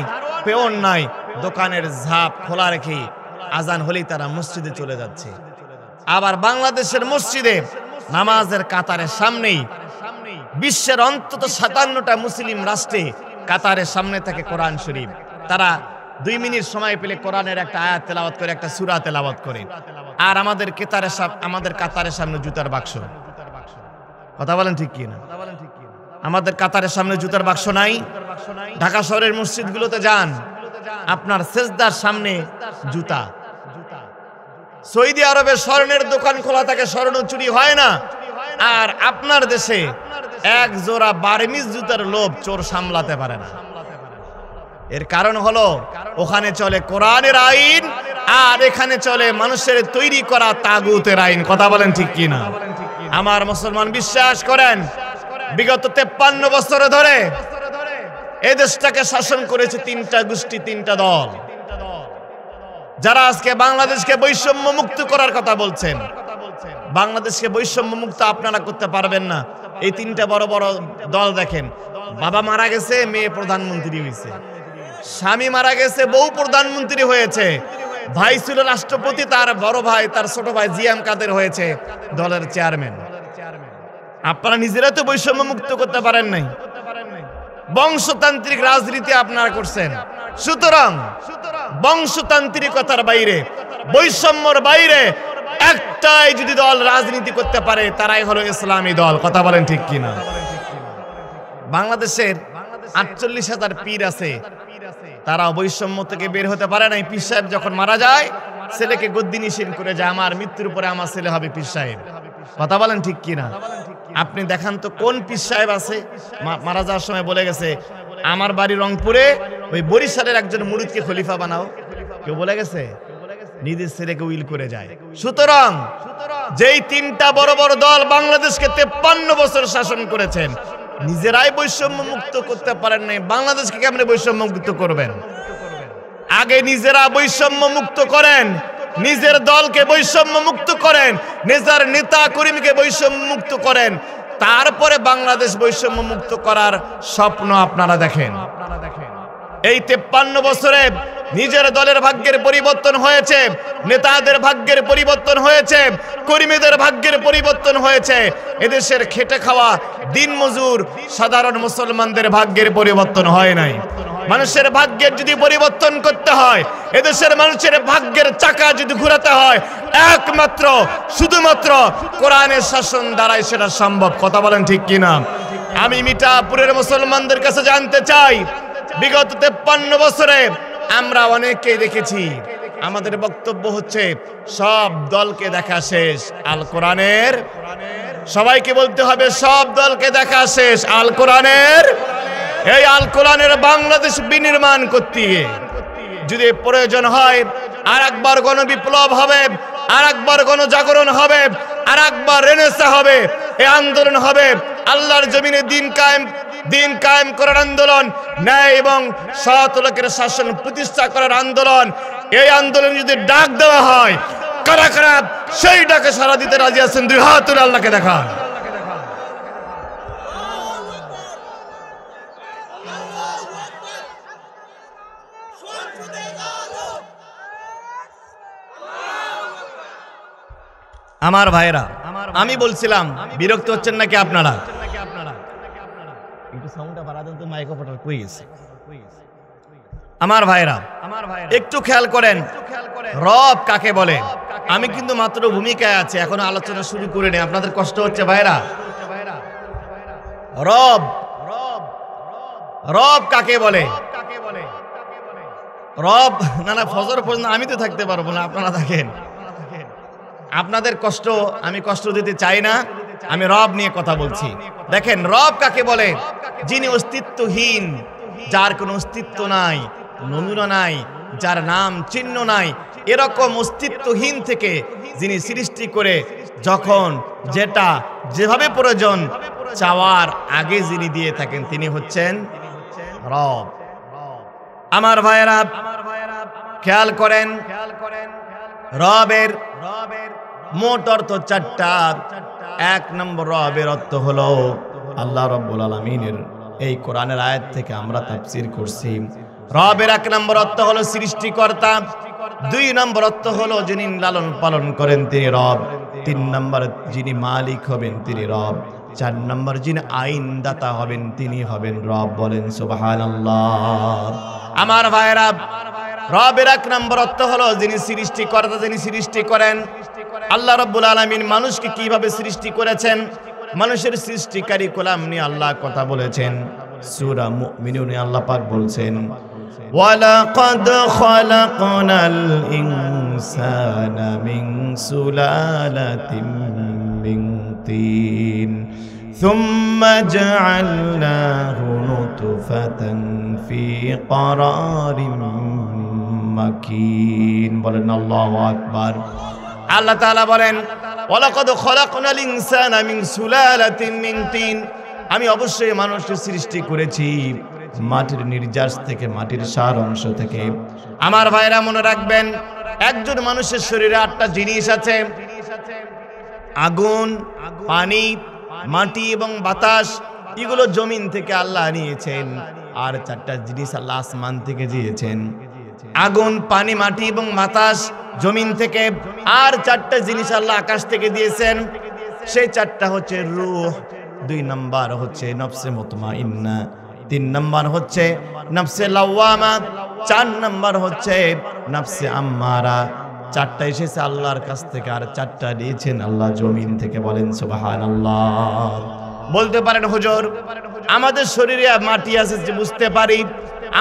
পেওন নাই, দোকানের ঝাপ খোলা রেখে আজান হলেই তারা মসজিদে চলে যাচ্ছে। আবার বাংলাদেশের মসজিদে নামাজের কাতারের সামনেই বিশ্বের অন্তত 57টা মুসলিম রাষ্ট্রে কাতারের সামনে থাকে কোরআন শরীফ। তারা 2 মিনিট সময় পেলে কোরআনের একটা আয়াত তেলাওয়াত করে, একটা সূরা তেলাওয়াত করে। আর আমাদের কাতারের সামনে জুতার বাক্স। কথা বলেন ঠিক কি না? আমাদের কাতারের সামনে জুতার বাক্স নাই। ঢাকা শহরের মসজিদগুলোতে যান, আপনার সেজদার সামনে জুতা। সৌদি আরবে স্বর্ণের দোকান খোলা থাকে, স্বর্ণ চুরি হয় না। আর আপনার দেশে এক জোড়া বার্মিজ জুতার লোভ চোর সামলাতে পারে না। এর কারণ হলো ওখানে চলে কোরআনের আইন, আর এখানে চলে মানুষের তৈরি করা তাগুতের আইন। কথা বলেন ঠিক কি না? আমার মুসলমান বিশ্বাস করেন, বিগত 53 বছর ধরে এই দেশটাকে শাসন করেছে 3টা গোষ্ঠী, 3টা দল, যারা আজকে বাংলাদেশকে বৈষম্য মুক্ত করার কথা বলছেন। বাংলাদেশকে বৈষম্য মুক্ত আপনারা করতে পারবেন না। এই 3টা বড় বড় দল দেখেন, বাবা মারা গেছে, মেয়ে প্রধানমন্ত্রী হয়েছে, স্বামী মারা গেছে, বউ প্রধানমন্ত্রী হয়েছে, ভাই ছিল রাষ্ট্রপতি, তার বড় ভাই, তার ছোট ভাই জিএম কাদের হয়েছে দলের চেয়ারম্যান। আপনারা নিজেরা তো বৈষম্য মুক্ত করতে পারেন নাই, বংশতান্ত্রিক রাজনীতি আপনারা করছেন। সুতরাং বংশতান্ত্রিকতার বাইরে, বৈষম্যর বাইরে একটাই যদি দল রাজনীতি করতে পারে, তারাই হলো ইসলামী দল। কথা বলেন ঠিক কিনা? বাংলাদেশের 48,000 পীর আছে, তারা বৈষম্য থেকে বের হতে পারে নাই। পীর সাহেব যখন মারা যায়, ছেলেকে গদ্দি নিষেধ করে যায়, আমার মৃত্যুর পরে আমার ছেলে হবে পীর সাহেব। কথা বলেন ঠিক কিনা? আপনি দেখান তো কোন পীর সাহেব আছে মারা যাওয়ার সময় বলে গেছে আমার বাড়ি রংপুরে, ওই বরিশালের একজন মুরিদকে খলিফা বানাও? কেউ বলে গেছে? নিজের ছেলেকে উইল করে যায়। সুতরাং যেই 3টা বড় বড় দল বাংলাদেশকে 53 বছর শাসন করেছেন, নিজেরাই বৈষম্য মুক্ত করতে পারেন নাই, বাংলাদেশকে কেমনে বৈষম্য মুক্ত করবেন? আগে নিজেরা বৈষম্য মুক্ত করেন, নিজের দলকে বৈষম্য মুক্ত করেন, নিজের নেতা কর্মীকে বৈষম্য মুক্ত করেন, তারপরে বাংলাদেশ বৈষম্য মুক্ত করার স্বপ্ন আপনারা দেখেন। এই 53 বছরে নিজের দলের ভাগ্যের পরিবর্তন হয়েছে, নেতাদের ভাগ্যের পরিবর্তন হয়েছে, কর্মীদের ভাগ্যের পরিবর্তন হয়েছে। এদেশের খেটে খাওয়া দিনমজুর সাধারণ মুসলমানদের ভাগ্যের পরিবর্তন হয় নাই। মানুষের ভাগ্যের যদি পরিবর্তন করতে হয়, এদেশের মানুষের ভাগ্যের চাকা যদি ঘোরাতে হয়, একমাত্র শুধুমাত্র কোরআনের শাসন দ্বারাই সেটা সম্ভব। কথা বলেন ঠিক কিনা? আমি মিঠাপুরের মুসলমানদের কাছে জানতে চাই, বিগত 53 বছরে আমরা অনেককেই দেখেছি আমাদের বক্তব্য হচ্ছে সব দলকে দেখা শেষ, আল কোরআনের। সবাইকে বলতে হবে সব দলকে দেখা শেষ, আল কোরআনের। এই আল কোরআনের বাংলাদেশ বিনির্মাণ করতে গিয়ে যদি প্রয়োজন হয় আর একবার গণবিপ্লব হবে, আর একবার গণজাগরণ হবে, আর একবার রেনেসা হবে, এই আন্দোলন হবে আল্লাহর জমিনে দিন কায়েম করার আন্দোলন, ন্যায় এবং সৎ লোকের শাসন প্রতিষ্ঠা করার আন্দোলন। এই আন্দোলন যদি ডাক দেওয়া হয়, কারা কারা সেই ডাকে সাড়া দিতে রাজি আছেন? দুই হাত তুলে আল্লাহকে দেখান। আমার ভাইরা, আমি বলছিলাম বিরক্ত হচ্ছেন নাকি আপনারা? একটু সাউন্ডটা বাড়া দেন তো, মাইক্রোফোনটা কই গেছে? আমার ভাইরা একটু খেয়াল করেন, রব কাকে বলে? আমি কিন্তু মাত্র ভূমিকায় আছি, এখনো আলোচনা শুরু করে নেই, আপনাদের কষ্ট হচ্ছে ভাইরা। রব রব কাকে বলে? রব না ফজর পর্যন্ত আমি তো থাকতে পারবো না, আপনারা থাকেন। আপনাদের কষ্ট আমি কষ্ট দিতে চাই না, আমি রব নিয়ে কথা বলছি। দেখেন রব কাকে বলে? যিনি অস্তিত্বহীন, যার কোনো অস্তিত্ব নাই, নমুনা নাই, যার নাম চিহ্ন নাই, এরকম অস্তিত্বহীন থেকে যিনি সৃষ্টি করে যখন যেটা যেভাবে প্রয়োজন চাওয়ার আগে যিনি দিয়ে থাকেন, তিনি হচ্ছেন রব। আমার ভাইয়েরা খেয়াল করেন, রবের মোট অর্থ চারটা। এক নম্বর রবের অর্থ হলো আল্লাহ রাব্বুল আলামিনের, এই কোরআনের আয়াত থেকে আমরা তাফসীর করছি। রবের এক নম্বর অর্থ হলো সৃষ্টিকর্তা, দুই নম্বর অর্থ হলো যিনি লালন পালন করেন তিনি রব, তিন নম্বর যিনি মালিক হবেন তিনি রব, চার নম্বর যিনি আইনদাতা হবেন তিনি হবেন রব। বলেন সুবহানাল্লাহ। আমার ভাইরা, রবের এক নম্বর অর্থ হলো যিনি সৃষ্টিকর্তা, যিনি সৃষ্টি করেন। আল্লাহ রাব্বুল আলামিন মানুষকে কিভাবে সৃষ্টি করেছেন, মানুষের সৃষ্টিকারী কোলাম নিয়ে আল্লাহ কথা বলেছেন। সূরা মুমিনুনে আল্লাহ পাক বলছেন, ওয়ালাকাদ খালাকনাল ইনসানা মিন সুলালাতিন মিন তিন সুম্মা জাআলনাহু নুতফাতান ফি ক্বারারিন মাকিন। বলেন আল্লাহু আকবার। আল্লাহ তাআলা বলেন, ওয়ালাকাদ খালাকনাল ইনসানা মিন সুলালাতিন মিন তিন, আমি অবশ্যই মানুষকে সৃষ্টি করেছি মাটির নির্যাস থেকে, মাটির সার অংশ থেকে। আমার ভাইরা মনে রাখবেন, একজন মানুষের শরীরে 8টা জিনিস আছে, আগুন, পানি, মাটি এবং বাতাস। এগুলো জমিন থেকে আল্লাহ নিয়েছেন, আর 4টা জিনিস আল্লাহ আসমান থেকে দিয়েছেন। আগুন, পানি, মাটি এবং বাতাস জমিন থেকে, আর 4টা জিনিস আল্লাহ আকাশ থেকে দিয়েছেন। সেই 4টা হচ্ছে রূহ, 2 নম্বর হচ্ছে নফসে মুতমাইন্না, 3 নম্বর হচ্ছে নফসে লাওয়ামা, 4 নম্বর হচ্ছে নফসে আম্মারা। 4টা এসেছে আল্লাহর কাছ থেকে, আর 4টা দিয়েছেন আল্লাহ জমিন থেকে। বলেন সুবহানাল্লাহ। বলতে পারেন হুজুর, আমাদের শরীরে মাটি আছে যে বুঝতে পারি,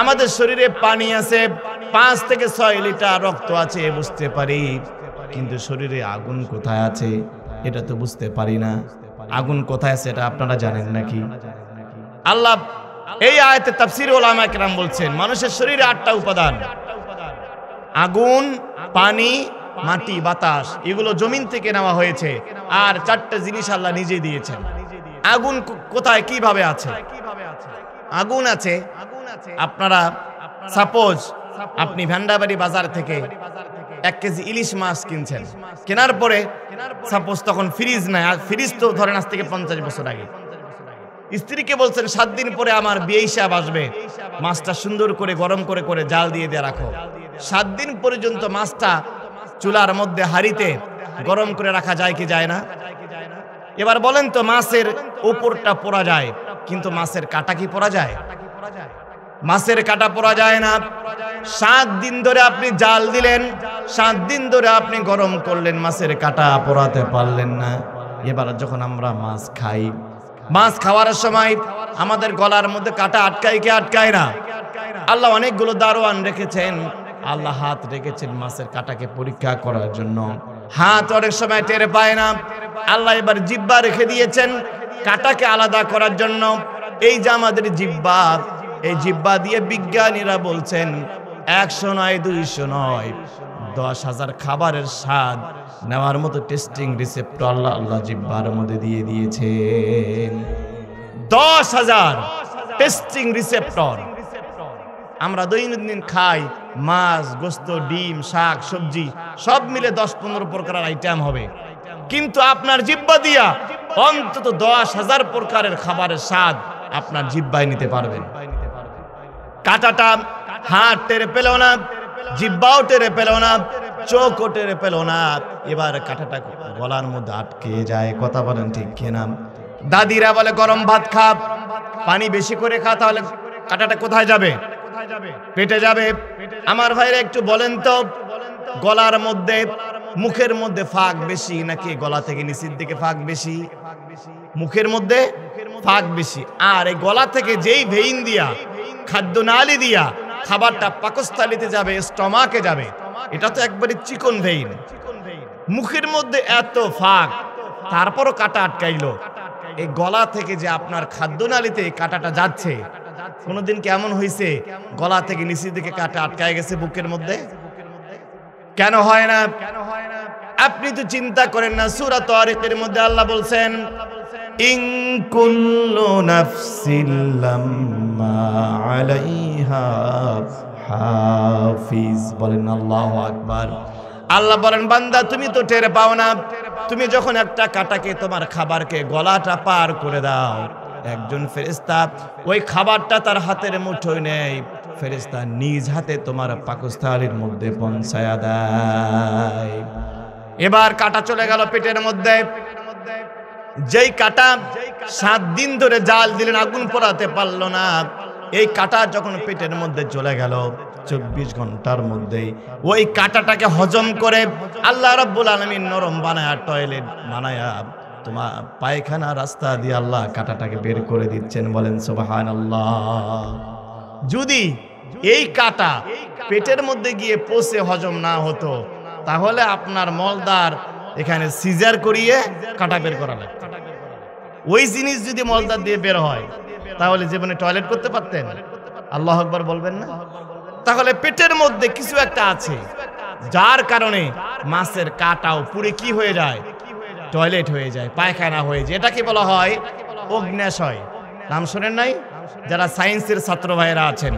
আমাদের শরীরে পানি আছে, 5 থেকে 6 লিটার রক্ত আছে বুঝতে পারি, কিন্তু শরীরে আগুন কোথায় আছে এটা তো বুঝতে পারি না। আগুন কোথায় আছে এটা আপনারা জানেন নাকি? আল্লাহ এই আয়াতে তাফসীর উলামায়ে কেরাম বলছেন, মানুষের শরীরে 8টা উপাদান, আগুন, পানি, মাটি, বাতাস, এগুলো জমিন থেকে নেওয়া হয়েছে, আর 4টা জিনিস আল্লাহ নিজে দিয়েছেন। আগুন কোথায় কিভাবে আছে? আগুন আছে, আপনারা সাপোজ আপনি ভ্যান্ডাবাড়ি বাজার থেকে 1 কেজি ইলিশ মাছ কিনছেন, কেনার পরে সাপোজ তখন ফ্রিজ নাই, আর ফ্রিজ তো ধরেন আজ থেকে 50 বছর আগে। স্ত্রীকে বলছেন 7 দিন পরে আমার বিয়ে হিসাব আসবে, মাছটা সুন্দর করে গরম করে করে জাল দিয়ে রাখো। 7 দিন পর্যন্ত মাছটা চুলার মধ্যে হাঁড়িতে গরম করে রাখা যায় কি যায় না? এবার বলেন তো, মাছের উপরটা পোড়া যায়, কিন্তু মাছের কাটা কি পোড়া যায়? মাছের কাটা পোড়া যায় না। 7 দিন ধরে আপনি জাল দিলেন, 7 দিন ধরে আপনি গরম করলেন, মাছের কাটা পোড়াতে পারলেন না। এবার যখন আমরা মাছ খাই, মাছ খাওয়ার সময় আমাদের গলার মধ্যে কাটা আটকায় কি আটকায় না? আল্লাহ অনেকগুলো দারোয়ান রেখেছেন, আল্লাহ হাত রেখেছেন মাছের কাঁটাকে পরীক্ষা করার জন্য। হাত অনেক সময় টের পায় না, আল্লাহ এবার জিহ্বা রেখে দিয়েছেন কাঁটাকে আলাদা করার জন্য। এই যে আমাদের জিহ্বা, এই জিহ্বা দিয়ে বিজ্ঞানীরা বলছেন 100 নয় 200 নয় 10,000 খাবারের স্বাদ নেওয়ার মতো টেস্টিং রিসেপ্টর আল্লাহ জিহ্বার মধ্যে দিয়ে দিয়েছেন। 10,000 টেস্টিং রিসেপ্টর। আমরা দৈনন্দিন খাই মাছ, গোস্ত, ডিম, শাক, সবজি সব মিলে 10-15 প্রকারের আইটেম হবে, কিন্তু আপনার জিহ্বা দিয়া অন্তত 10,000 প্রকারের খাবারের স্বাদ আপনার জিহ্বায় নিতে পারবেন। কাঁটাটা হাত টেরে পেল না, জিহ্বাও টেরে পেল না, চোখও টেরে পেল না, এবার কাঁটাটা গলার মধ্যে আটকে যায়। কথা বলেন ঠিক কিনা? দাদিরা বলে গরম ভাত খা, পানি বেশি করে খা, তাহলে কাঁটাটা কোথায় যাবে? পেটে যাবে। আমার ভাইরা একটু বলেন তো, গলার মধ্যে মুখের মধ্যে ফাঁক বেশি নাকি গলা থেকে নিচের দিকে ফাঁক বেশি? মুখের মধ্যে ফাঁক বেশি। আর এই গলা থেকে যেই ভেইন দিয়া, খাদ্যনালী দিয়া খাবারটা পাকস্থলীতে যাবে, স্টমাকে যাবে, এটা তো একবারে চিকন ভেইন। মুখের মধ্যে এত ফাঁক, তারপরও কাঁটা আটকাইলো। এই গলা থেকে যে আপনার খাদ্যনালীতে কাঁটাটা যাচ্ছে, কোনদিন কেমন হয়েছে গলা থেকে নিচের দিকে কাঁটা আটকায় গেছে বুকের মধ্যে? কেন হয় না? আপনি তো চিন্তা করেন না। সূরা তারিকের মধ্যে আল্লাহ বলছেন, ইন কুল্লু নাফসিন লাম্মা আলাইহা হাফিজ। বলেন আল্লাহু আকবার। আল্লাহ বলেন, বান্দা তুমি তো টের পাও না, তুমি যখন একটা কাঁটাকে, তোমার খাবারকে গলাটা পার করে দাও, একজন ফেরেশতা ওই খাবারটা তার হাতের মুঠোয় নেয়, ফেরেশতা নিজ হাতে তোমার পাকস্থলীর মধ্যে পৌঁছায়া দেয়। এবার কাঁটা চলে গেল পেটের মধ্যে। যেই কাঁটা 7 দিন ধরে জাল দিলেন, আগুন পোড়াতে পারলো না, এই কাঁটা যখন পেটের মধ্যে চলে গেল, 24 ঘন্টার মধ্যেই ওই কাঁটাটাকে হজম করে আল্লাহ রাব্বুল আলামিন নরম বানায়া, টয়লেট বানায়া তোমার পায়খানা রাস্তা দিয়ে আল্লাহ কাঁটাটাকে বের করে দিচ্ছেন। বলেন সুবহানাল্লাহ। যদি এই কাঁটা পেটের মধ্যে গিয়ে পচে হজম না হতো, তাহলে আপনার মলদার এখানে সিজার করিয়ে কাঁটা বের করা লাগতো। ওই জিনিস যদি মলদার দিয়ে বের হয়, তাহলে জীবনে টয়লেট করতে পারতেন? আল্লাহু আকবার বলবেন না? তাহলে পেটের মধ্যে কিছু একটা আছে, যার কারণে মাছের কাঁটাও পুরে কি হয়ে যায়? টয়লেট হয়ে যায়, পায়খানা হয়ে যায়। এটাকে বলা হয় অগ্ন্যাশয়। নাম শোনেন নাই? যারা সায়েন্সের ছাত্র ভাইরা আছেন,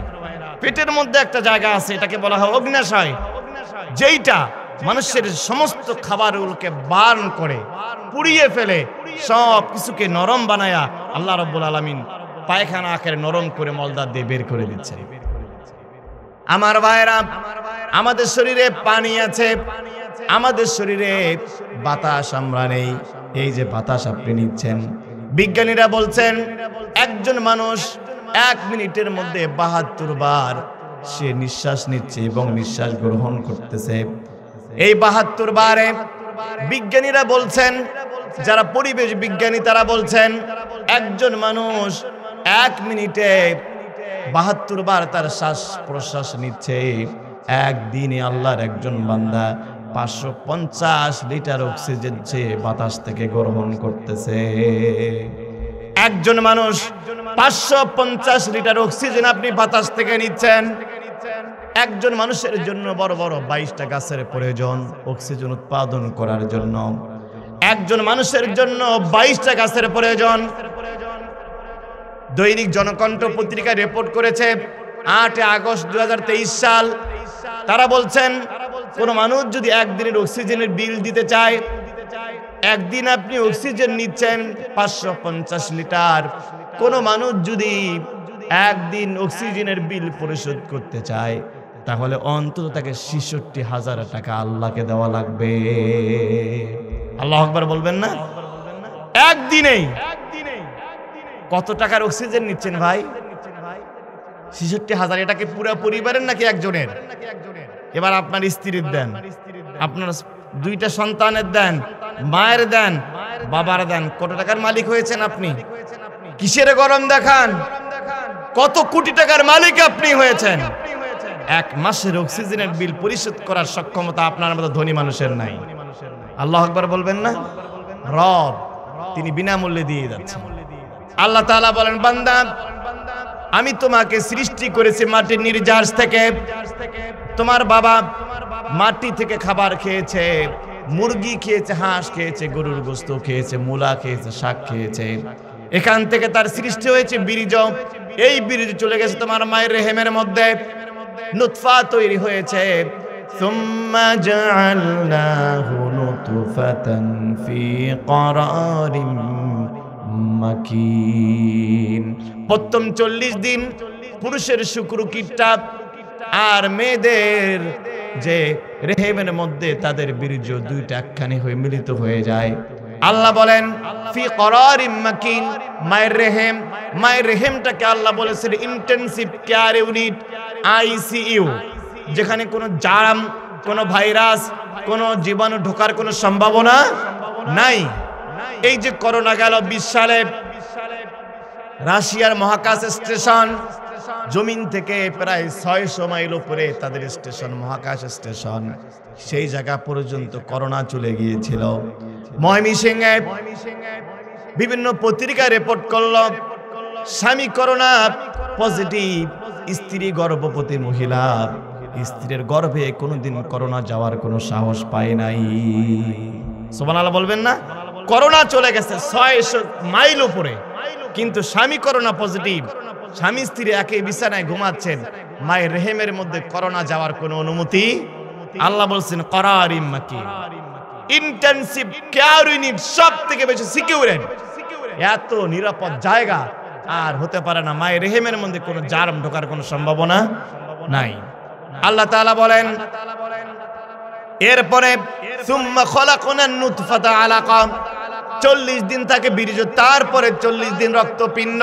পেটের মধ্যে একটা জায়গা আছে, এটাকে বলা হয় অগ্ন্যাশয়, যেইটা মানুষের সমস্ত খাবারগুলোকে বার্ন করে, পুড়িয়ে ফেলে, সব কিছুকে নরম বানায়া আল্লাহ রাব্বুল আলামিন পায়খানা আকারে নরম করে মলদার দিয়ে বের করে দিচ্ছে। আমার ভাইরা, আমাদের শরীরে পানি আছে, আমাদের শরীরে বাতাস আমরা নেই। এই যে বাতাস আপনি নিচ্ছেন, বিজ্ঞানীরা বলছেন একজন মানুষ 1 মিনিটের মধ্যে 72 বার সে নিঃশ্বাস নিচ্ছে এবং নিঃশ্বাস গ্রহণ করতেছে। এই 72 বারে বিজ্ঞানীরা বলছেন, যারা পরিবেশ বিজ্ঞানী তারা বলছেন, একজন মানুষ 1 মিনিটে 72 বার তার শ্বাস প্রশ্বাস নিচ্ছে। একদিনে আল্লাহর একজন বান্দা 550 লিটার অক্সিজেন সে বাতাস থেকে গ্রহণ করতেছে। একজন মানুষ 550 লিটার অক্সিজেন আপনি বাতাস থেকে নিচ্ছেন। একজন মানুষের জন্য বড় বড় 22টা গাছের প্রয়োজন অক্সিজেন উৎপাদন করার জন্য। একজন মানুষের জন্য 22টা গাছের প্রয়োজন। দৈনিক জনকণ্ঠ পত্রিকা রিপোর্ট করেছে 8 আগস্ট 2023 সাল। তারা বলছেন, কোন মানুষ যদি একদিনের অক্সিজেনের বিল দিতে চায়, একদিন আপনি অক্সিজেন নিচ্ছেন 550 লিটার, কোন মানুষ যদি একদিন অক্সিজেনের বিল পরিশোধ করতে চায়, তাহলে অন্তত তাকে 66,000 টাকা আল্লাহকে দেওয়া লাগবে। আল্লাহু আকবার বলবেন না? একদিনেই কত টাকার অক্সিজেন নিচ্ছেন ভাই? 66,000। এটাকে পুরো পরিবারের নাকি একজনের? এবার আপনার স্ত্রীর দেন, আপনার 2টা সন্তানের দেন, মায়ের দেন, বাবার দেন, কত টাকার মালিক হয়েছেন আপনি? কিসের গরম দেখান? কত কোটি টাকার মালিক আপনি হয়েছেন? এক মাসের অক্সিজেনের বিল পরিশোধ করার সক্ষমতা আপনার মতো ধনী মানুষের নাই। আল্লাহু আকবার বলবেন না? রব তিনি বিনামূল্যে দিয়ে যাচ্ছেন। আল্লাহ তাআলা বলেন, বান্দা আমি তোমাকে সৃষ্টি করেছি মাটির নির্যাস থেকে। তোমার বাবা মাটি থেকে খাবার খেয়েছে, মুরগি খেয়েছে, হাঁস খেয়েছে, গরুর গোশত খেয়েছে, মূলা খেয়েছে, শাক খেয়েছে। এখান থেকে তার সৃষ্টি হয়েছে বীর্য। এই বীর্য চলে গেছে তোমার মায়ের রেহেমের মধ্যে, নুতফা তৈরি হয়েছে। সুম্মা জাআলনাহু নুতফাতান ফি ক্বারারিম মাকিন। প্রথম 40 দিন পুরুষের শুক্রকীটটা আর মেয়েদের যে রেহেমের মধ্যে তাদের বীর্য দুইটা একখানে হয়ে মিলিত হয়ে যায়। আল্লাহ বলেন ফি ক্বারারিম মাকিন, মায়ের রেহেম। মায়ের রেহেমটাকে আল্লাহ বলেছেন ইন্টেনসিভ কেয়ার ইউনিট, আইসিইউ, যেখানে কোনো জার্ম, কোনো ভাইরাস, কোনো জীবাণু ঢোকার কোনো সম্ভাবনা নাই। এই যে করোনা গেল 20 সালে, রাশিয়ার মহাকাশ স্টেশন, জমিন থেকে প্রায় 600 মাইল উপরে তাদের স্টেশন, মহাকাশ স্টেশন, সেই জায়গা পর্যন্ত করোনা চলে গিয়েছিল। ময়মনসিংহে বিভিন্ন পত্রিকা রিপোর্ট করল স্বামী করোনা পজিটিভ, স্ত্রী গর্ভবতী মহিলা, স্ত্রীর গর্ভে কোনোদিন করোনা যাওয়ার কোনো সাহস পায় নাই। সুবহানাল্লাহ বলবেন না? করোনা চলে গেছে 600 মাইল উপরে, কিন্তু স্বামী করোনা পজিটিভ, স্বামী স্ত্রী একই বিছানায় ঘুমাচ্ছেন, মায়ের রেহেমের মধ্যে করোনা যাওয়ার কোনো অনুমতি। আল্লাহ বলছেন ক্বারারিম মাকিন, ইন্টেনসিভ কেয়ার ইউনিট, সব থেকে বেশি সিকিউরেড, এত নিরাপদ জায়গা আর হতে পারে না। মায়ের রেহেমের মধ্যে কোনো জার্ম ঢোকার কোনো সম্ভাবনা নাই। আল্লাহ তাআলা বলেন এরপরে সুম্মা খলাকনান নুতফাতা আলাকা, 40 দিন তাকে বীর্য, তারপরে 40 দিন রক্তপিণ্ড,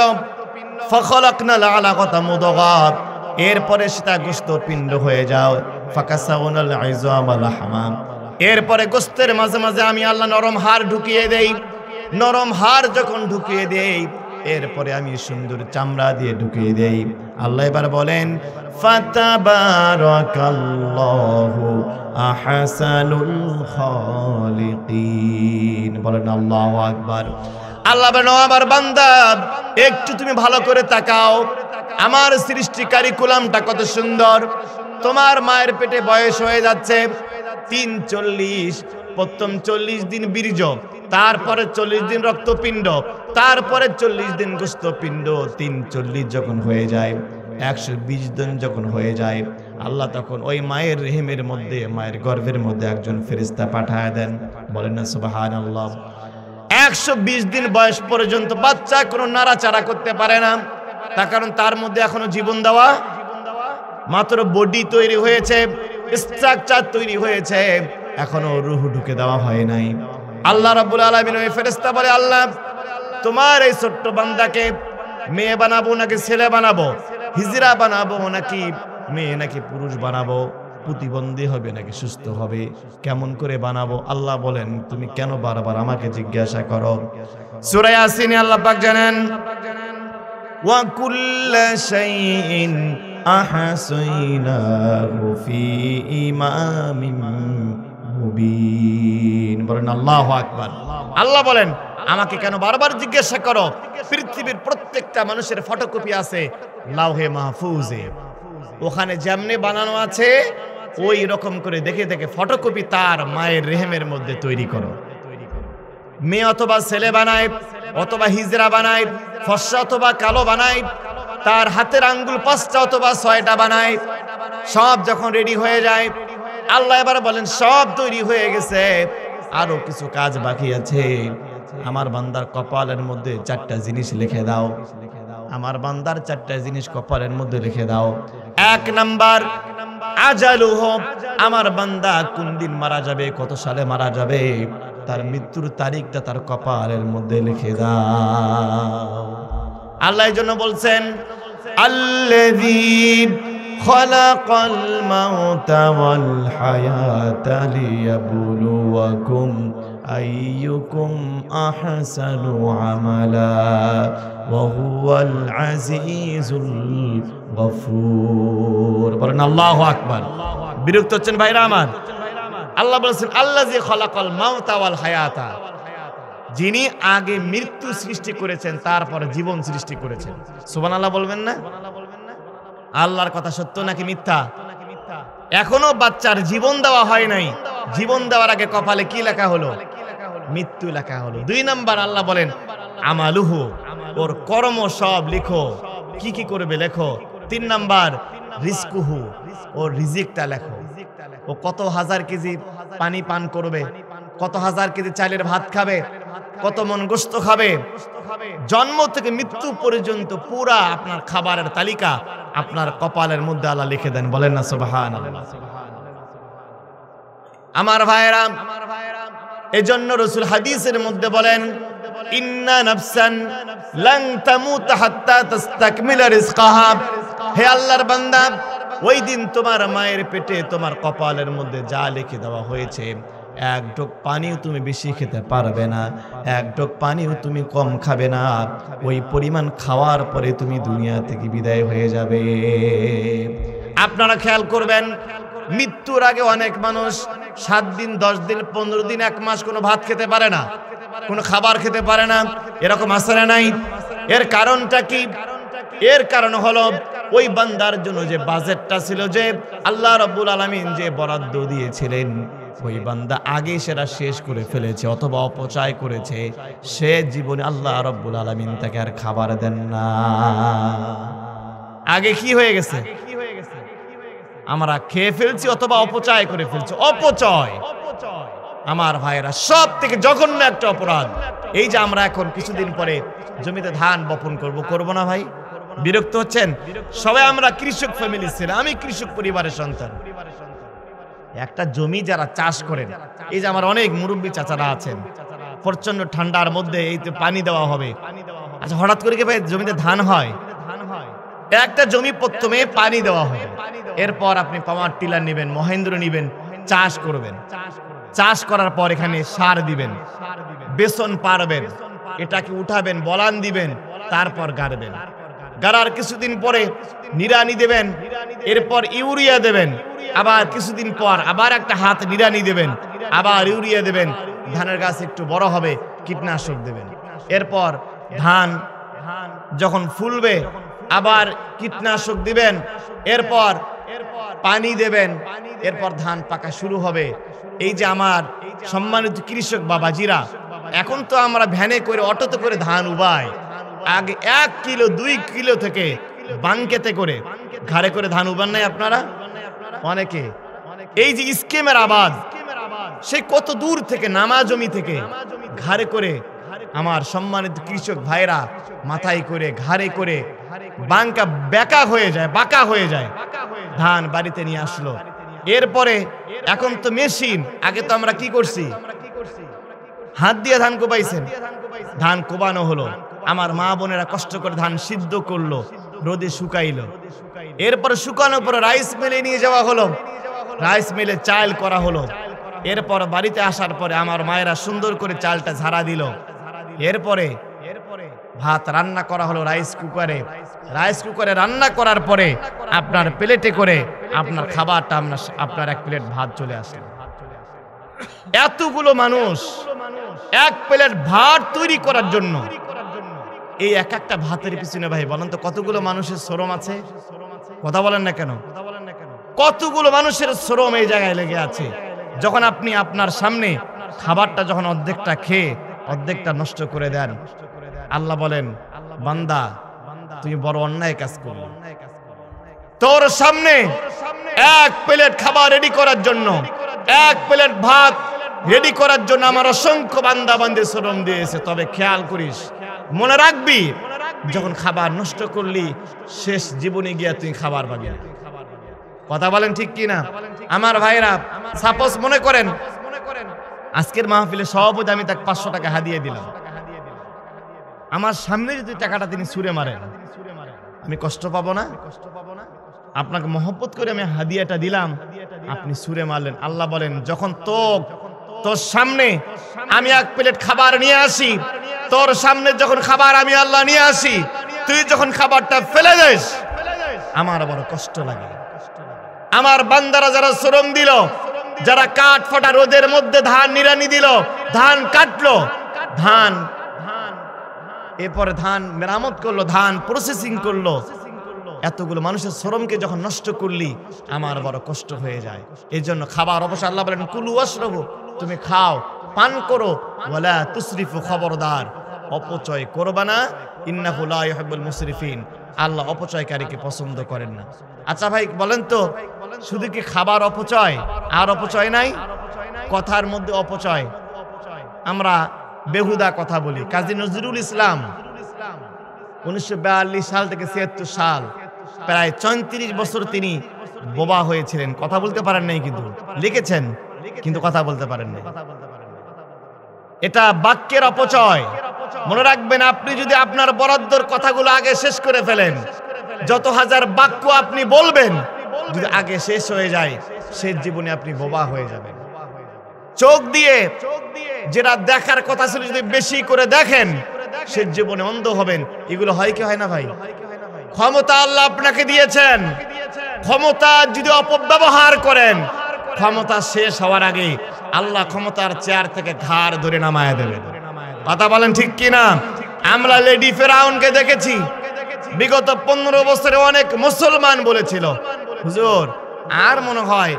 ফাখলাকনাল আলাকাতা মুদগা, এরপরে সেটা গোশত পিণ্ড হয়ে যাও, ফাকাসাউনাল ইযামা লাহমা, এরপরে গোশতের মাঝে মাঝে আমি আল্লাহ নরম হাড় ঢুকিয়ে দেই। নরম হাড় যখন ঢুকিয়ে দেই, এরপরে আমি সুন্দর চামড়া দিয়ে ঢুকিয়ে দেই। আল্লাহ এবার বলেন ফাতাবারাকাল্লাহু আহসানুল খালিকিন, বলেন আল্লাহু আকবার। আল্লাহ বলেন আমার বান্দা একটু তুমি ভালো করে তাকাও, আমার সৃষ্টি কারিকুলামটা কত সুন্দর। তোমার মায়ের পেটে বয়স হয়ে যাচ্ছে 340, প্রথম 40 দিন বীর্য, তারপরে 40 দিন রক্তপিণ্ড, তারপরে 40 দিন গোশতপিণ্ড, 340 যখন হয়ে যায়, 120 দিন যখন হয়ে যায়, আল্লাহ তখন ওই মায়ের রেহেমের মধ্যে, মায়ের গর্ভের মধ্যে একজন ফেরেশতা পাঠায় দেন। বলেন না সুবহানাল্লাহ। 120 দিন বয়স পর্যন্ত বাচ্চা কোনো নাড়াচাড়া করতে পারে না, তার কারণ তার মধ্যে এখনো জীবন দেওয়া, মাত্র বডি তৈরি হয়েছে, স্ট্রাকচার তৈরি হয়েছে, এখনো রূহ ঢুকে দেওয়া হয় নাই। আল্লাহ রাব্বুল আলামিন ওই ফেরেশতা বলে, আল্লাহ তোমার এই ছোট্ট বান্দাকে মেয়ে বানাবো নাকি ছেলে বানাবো, হিজরা বানাবো নাকি মেয়ে নাকি পুরুষ বানাবো, প্রতিবন্ধী হবে নাকি সুস্থ হবে, কেমন করে বানাবো? আল্লাহ বলেন তুমি কেন বারবার আমাকে জিজ্ঞাসা করো? সূরা ইয়াসিনে আল্লাহ পাক জানেন ওয়া কুল্লা শাইইন আহসাইনাহু ফি ইমামিন মুবিন, বলেন আল্লাহু আকবার। আল্লাহ বলেন আমাকে কেন বারবার জিজ্ঞাসা করো? পৃথিবীর প্রত্যেকটা মানুষের ফটোকপি আছে লাউহে মাহফুজে, ওখানে যেমনে বানানো আছে ওই রকম করে দেখে দেখে ফটোকপি তার মায়ের রেহেমের মধ্যে তৈরি করো। মেয়ে অথবা ছেলে বানায়, অথবা হিজরা বানায়, ফর্সা অথবা কালো বানায়, তার হাতের আঙ্গুল 5টা অথবা 6টা বানায়। সব যখন রেডি হয়ে যায়, আল্লাহ এবার বলেন সব তৈরি হয়ে গেছে, আরো কিছু কাজ বাকি আছে। আমার বান্দার কপালের মধ্যে 4টা জিনিস লিখে দাও। আমার বান্দার 4টা জিনিস কপালের মধ্যে লিখে দাও। 1 নাম্বার আজালুহ, আমার বান্দা কোন দিন মারা যাবে, কত সালে মারা যাবে, তার মৃত্যুর তারিখটা তার কপালের মধ্যে লিখে দাও। আল্লাহ এই জন্য বলছেন আল্লাযী খালাকাল মাউতা ওয়াল হায়াতা লিয়াবলুয়াকুম আইয়ুকুম আহসানু আমালা ওয়া হুয়াল আজিজুল গফুর। বলেন আল্লাহু আকবার। বিরক্ত হচ্ছেন ভাইরা আমার? আল্লাহ বলেছেন আল্লাযী খালাকাল মাউতা ওয়াল হায়াতা, যিনি আগে মৃত্যু সৃষ্টি করেছেন তারপর জীবন সৃষ্টি করেছেন। সুবহানাল্লাহ বলবেন না? আল্লাহর কথা সত্য নাকি মিথ্যা? এখনো বাচ্চার জীবন দেওয়া হয় নাই, জীবন দেওয়ার আগে কপালে কি লেখা হলো? মৃত্যু লেখা হলো। 2 নাম্বার আল্লাহ বলেন আমালুহু, ওর কর্ম সব লিখো, কি কি করবে লেখো। 3 নাম্বার রিজকুহু, ওর রিজিকটা লেখো, ও কত হাজার কেজি পানি পান করবে, কত হাজার কেজি চালের ভাত খাবে, কত মন গোশত খাবে। জন্ম থেকে মৃত্যু পর্যন্ত পুরা আপনার খাবারের তালিকা আপনার কপালের মধ্যে আল্লাহ লিখে দেন। বলেন না সুবহানাল্লাহ। আমার ভাইরা, এজন্য রাসূল হাদিসের মধ্যে বলেন ইন্না নাফসান লান তামুত হাত্তা তাস্তাকমিলা রিজকাহা। হে আল্লাহর বান্দা, ওই দিন তোমার মায়ের পেটে তোমার কপালের মধ্যে যা লিখে দেওয়া হয়েছে, এক ঢোক পানিও তুমি বেশি খেতে পারবে না, এক ঢোক পানিও তুমি কম খাবে না। ওই পরিমাণ খাওয়ার পরে তুমি দুনিয়া থেকে বিদায় হয়ে যাবে। আপনারা খেয়াল করবেন, মৃত্যুর আগে অনেক মানুষ 7 দিন 10 দিন 15 দিন 1 মাস কোনো ভাত খেতে পারে না, কোনো খাবার খেতে পারে না। এরকম আছে না নাই? এর কারণটা কি? এর কারণ হলো ওই বান্দার জন্য যে বাজেটটা ছিল, যে আল্লাহ রাব্বুল আলামিন যে বরাদ্দ দিয়েছিলেন, ওই বান্দা আগে সেটা শেষ করে ফেলেছে অথবা অপচয় করেছে। সে জীবনে আল্লাহ রাব্বুল আলামিন তাকে আর খাবার দেন না। আগে কি হয়ে গেছে? আমরা খেয়ে ফেলছি অথবা অপচয় করে ফেলছি। অপচয় আমার ভাইরা সব থেকে জঘন্য একটা অপরাধ। এই যে আমরা এখন কিছুদিন পরে জমিতে ধান বপন করব না ভাই? বিরক্ত হচ্ছেন? সবাই আমরা কৃষক ফ্যামিলি ছিলাম, আমি কৃষক পরিবারের সন্তান। একটা জমি যারা চাষ করেন, এই যে আমার অনেক মুরব্বী চাচারা আছেন, প্রচন্ড ঠান্ডার মধ্যে এই তো পানি দেওয়া হবে। আচ্ছা, হঠাৎ করে কি ভাই জমিতে ধান হয়? একটা জমি প্রথমে পানি দেওয়া হবে, এরপর আপনি পাওয়ার টিলার নেবেন, মহেন্দ্র নেবেন, চাষ করবেন। চাষ করার পর এখানে সার দিবেন, বেসন পারবেন, এটাকে উঠাবেন, বলান দিবেন, তারপর গাড়বেন। গাড়ার কিছুদিন পরে নিড়ানি দেবেন, এরপর ইউরিয়া দেবেন, আবার কিছুদিন পর আবার একটা হাত নিড়ানি দেবেন, আবার ইউরিয়া দেবেন। ধানের গাছ একটু বড় হবে, কীটনাশক দেবেন। এরপর ধান যখন ফুলবে আবার কীটনাশক দিবেন, এরপর পানি দেবেন, এরপর ধান পাকা শুরু হবে। এই যে আমার সম্মানিত কৃষক বাবাজিরা, এখন তো আমরা ভ্যানে করে অটোতে করে ধান উবাই, আগে 1 কিলো 2 কিলো থেকে বাঙ্কেতে করে ঘাড়ে করে ধান উবান নাই আপনারা? অনেকে এই যে স্কিমের আবাদ, সে কত দূর থেকে নামা জমি থেকে ঘাড়ে করে আমার সম্মানিত কৃষক ভাইরা মাথায় করে ঘাড়ে করে বাঙ্কা বেকা হয়ে যায়, বাঁকা হয়ে যায়, ধান বাড়িতে নিয়ে আসলো। এরপরে এখন তো মেশিন, আগে তো আমরা কি করছি? হাত দিয়ে ধান কোবাইছেন, ধান কোবানো হলো, আমার মা বোনেরা কষ্ট করে ধান সিদ্ধ করলো, রোদে শুকাইলো, এরপর শুকানোর পর রাইস মিলে নিয়ে যাওয়া হলো, রাইস মিলে চাল করা হলো। এরপর বাড়িতে আসার পরে আমার মায়েরা সুন্দর করে চালটা ঝাড়া দিল। এরপরে ভাত রান্না করা হলো রাইস কুকারে। রাইস কুকারে রান্না করার পরে আপনার প্লেটে করে আপনার খাবারটা আপনার 1 প্লেট ভাত চলে আসে। এতগুলো মানুষ 1 প্লেট ভাত তৈরি করার জন্য, এই একটা ভাতের পিছনে ভাই বলেন তো কতগুলো মানুষের শ্রম আছে? কথা বলেন না কেন? কতগুলো মানুষের শ্রম এই জায়গায় লেগে আছে। যখন আপনি আপনার সামনে খাবারটা যখন অর্ধেকটা খেয়ে অর্ধেকটা নষ্ট করে দেন, আল্লাহ বলেন বান্দা তুমি বড় অন্যায় কাজ করলে। তোর সামনে 1 প্লেট খাবার রেডি করার জন্য, 1 প্লেট ভাত রেডি করার জন্য আমার অসংখ্য বান্দা বান্দি শ্রম দিয়েছে। তবে খেয়াল করিস, মনে রাখবি, যখন খাবার নষ্ট করলি শেষ জীবনে গিয়া তুই খাবার পাবি না। কথা বলেন ঠিক কি না আমার ভাইরা? সাপোজ মনে করেন আজকের মাহফিলে সভাপতি আমি তাকে 500 টাকা হাদিয়া দিলাম, আমার সামনে যদি টাকাটা তিনি ছুঁড়ে মারেন, আমি কষ্ট পাবো না? আপনাকে মহব্বত করে আমি হাদিয়াটা দিলাম, আপনি ছুঁড়ে মারলেন। আল্লাহ বলেন যখন তোর সামনে আমি 1 প্লেট খাবার নিয়ে আসি, তোর সামনে যখন খাবার আমি আল্লাহ নিয়ে আসি, তুই যখন খাবারটা ফেলে দিস আমার বড় কষ্ট লাগে। আমার বান্দারা যারা শ্রম দিল, যারা কাঠ ফাটা রোদের মধ্যে ধান নিড়ানি দিল, ধান কাটলো, ধান এরপরে ধান মেরামত করলো, ধান প্রসেসিং করলো, এতগুলো মানুষের শ্রমকে যখন নষ্ট করলি আমার বড় কষ্ট হয়ে যায়। এই জন্য খাবার অবশ্যই আল্লাহ বলেন কুলু ওয়াশরাবু, তুমি খাও পান করো, ওয়ালা তুসরিফু, খবরদার অপচয় করবা না, ইন্নাহু লা ইউহিব্বুল মুসরিফিন, আল্লাহ অপচয়কারীকে পছন্দ করেন না। আচ্ছা ভাই বলেন তো, শুধু কি খাবার অপচয় আর অপচয় নাই? কথার মধ্যে অপচয়, আমরা বেহুদা কথা বলি। কাজী নজরুল ইসলাম 1942 সাল থেকে 76 সাল, প্রায় 34 বছর তিনি বোবা হয়েছিলেন, কথা বলতে পারেন নাই, কিন্তু লিখেছেন কিন্তু কথা বলতে পারেন নাই। এটা বাক্যের অপচয়। মনে রাখবেন, আপনি যদি আপনার বরাদ্দর কথাগুলো আগে শেষ করে ফেলেন, যত হাজার বাক্য আপনি বলবেন যদি আগে শেষ হয়ে যায়, শেষ জীবনে আপনি বোবা হয়ে যাবেন। চোখ দিয়ে যেটা দেখার কথা ছিল যদি বেশি করে দেখেন, শেষ জীবনে অন্ধ হবেন। এগুলো হয় কি হয় না ভাই? ক্ষমতা আল্লাহ আপনাকে দিয়েছেন, ক্ষমতা যদি অপব্যবহার করেন, ক্ষমতা শেষ হওয়ার আগে আল্লাহ ক্ষমতার চেয়ার থেকে ঘাড় ধরে নামায় দেবেন। কথা বলেন ঠিক কিনা? আমরা লেডি ফেরাউনকে দেখেছি, বিগত 15 বছরে অনেক মুসলমান বলেছিল, হুজুর আর মনে হয়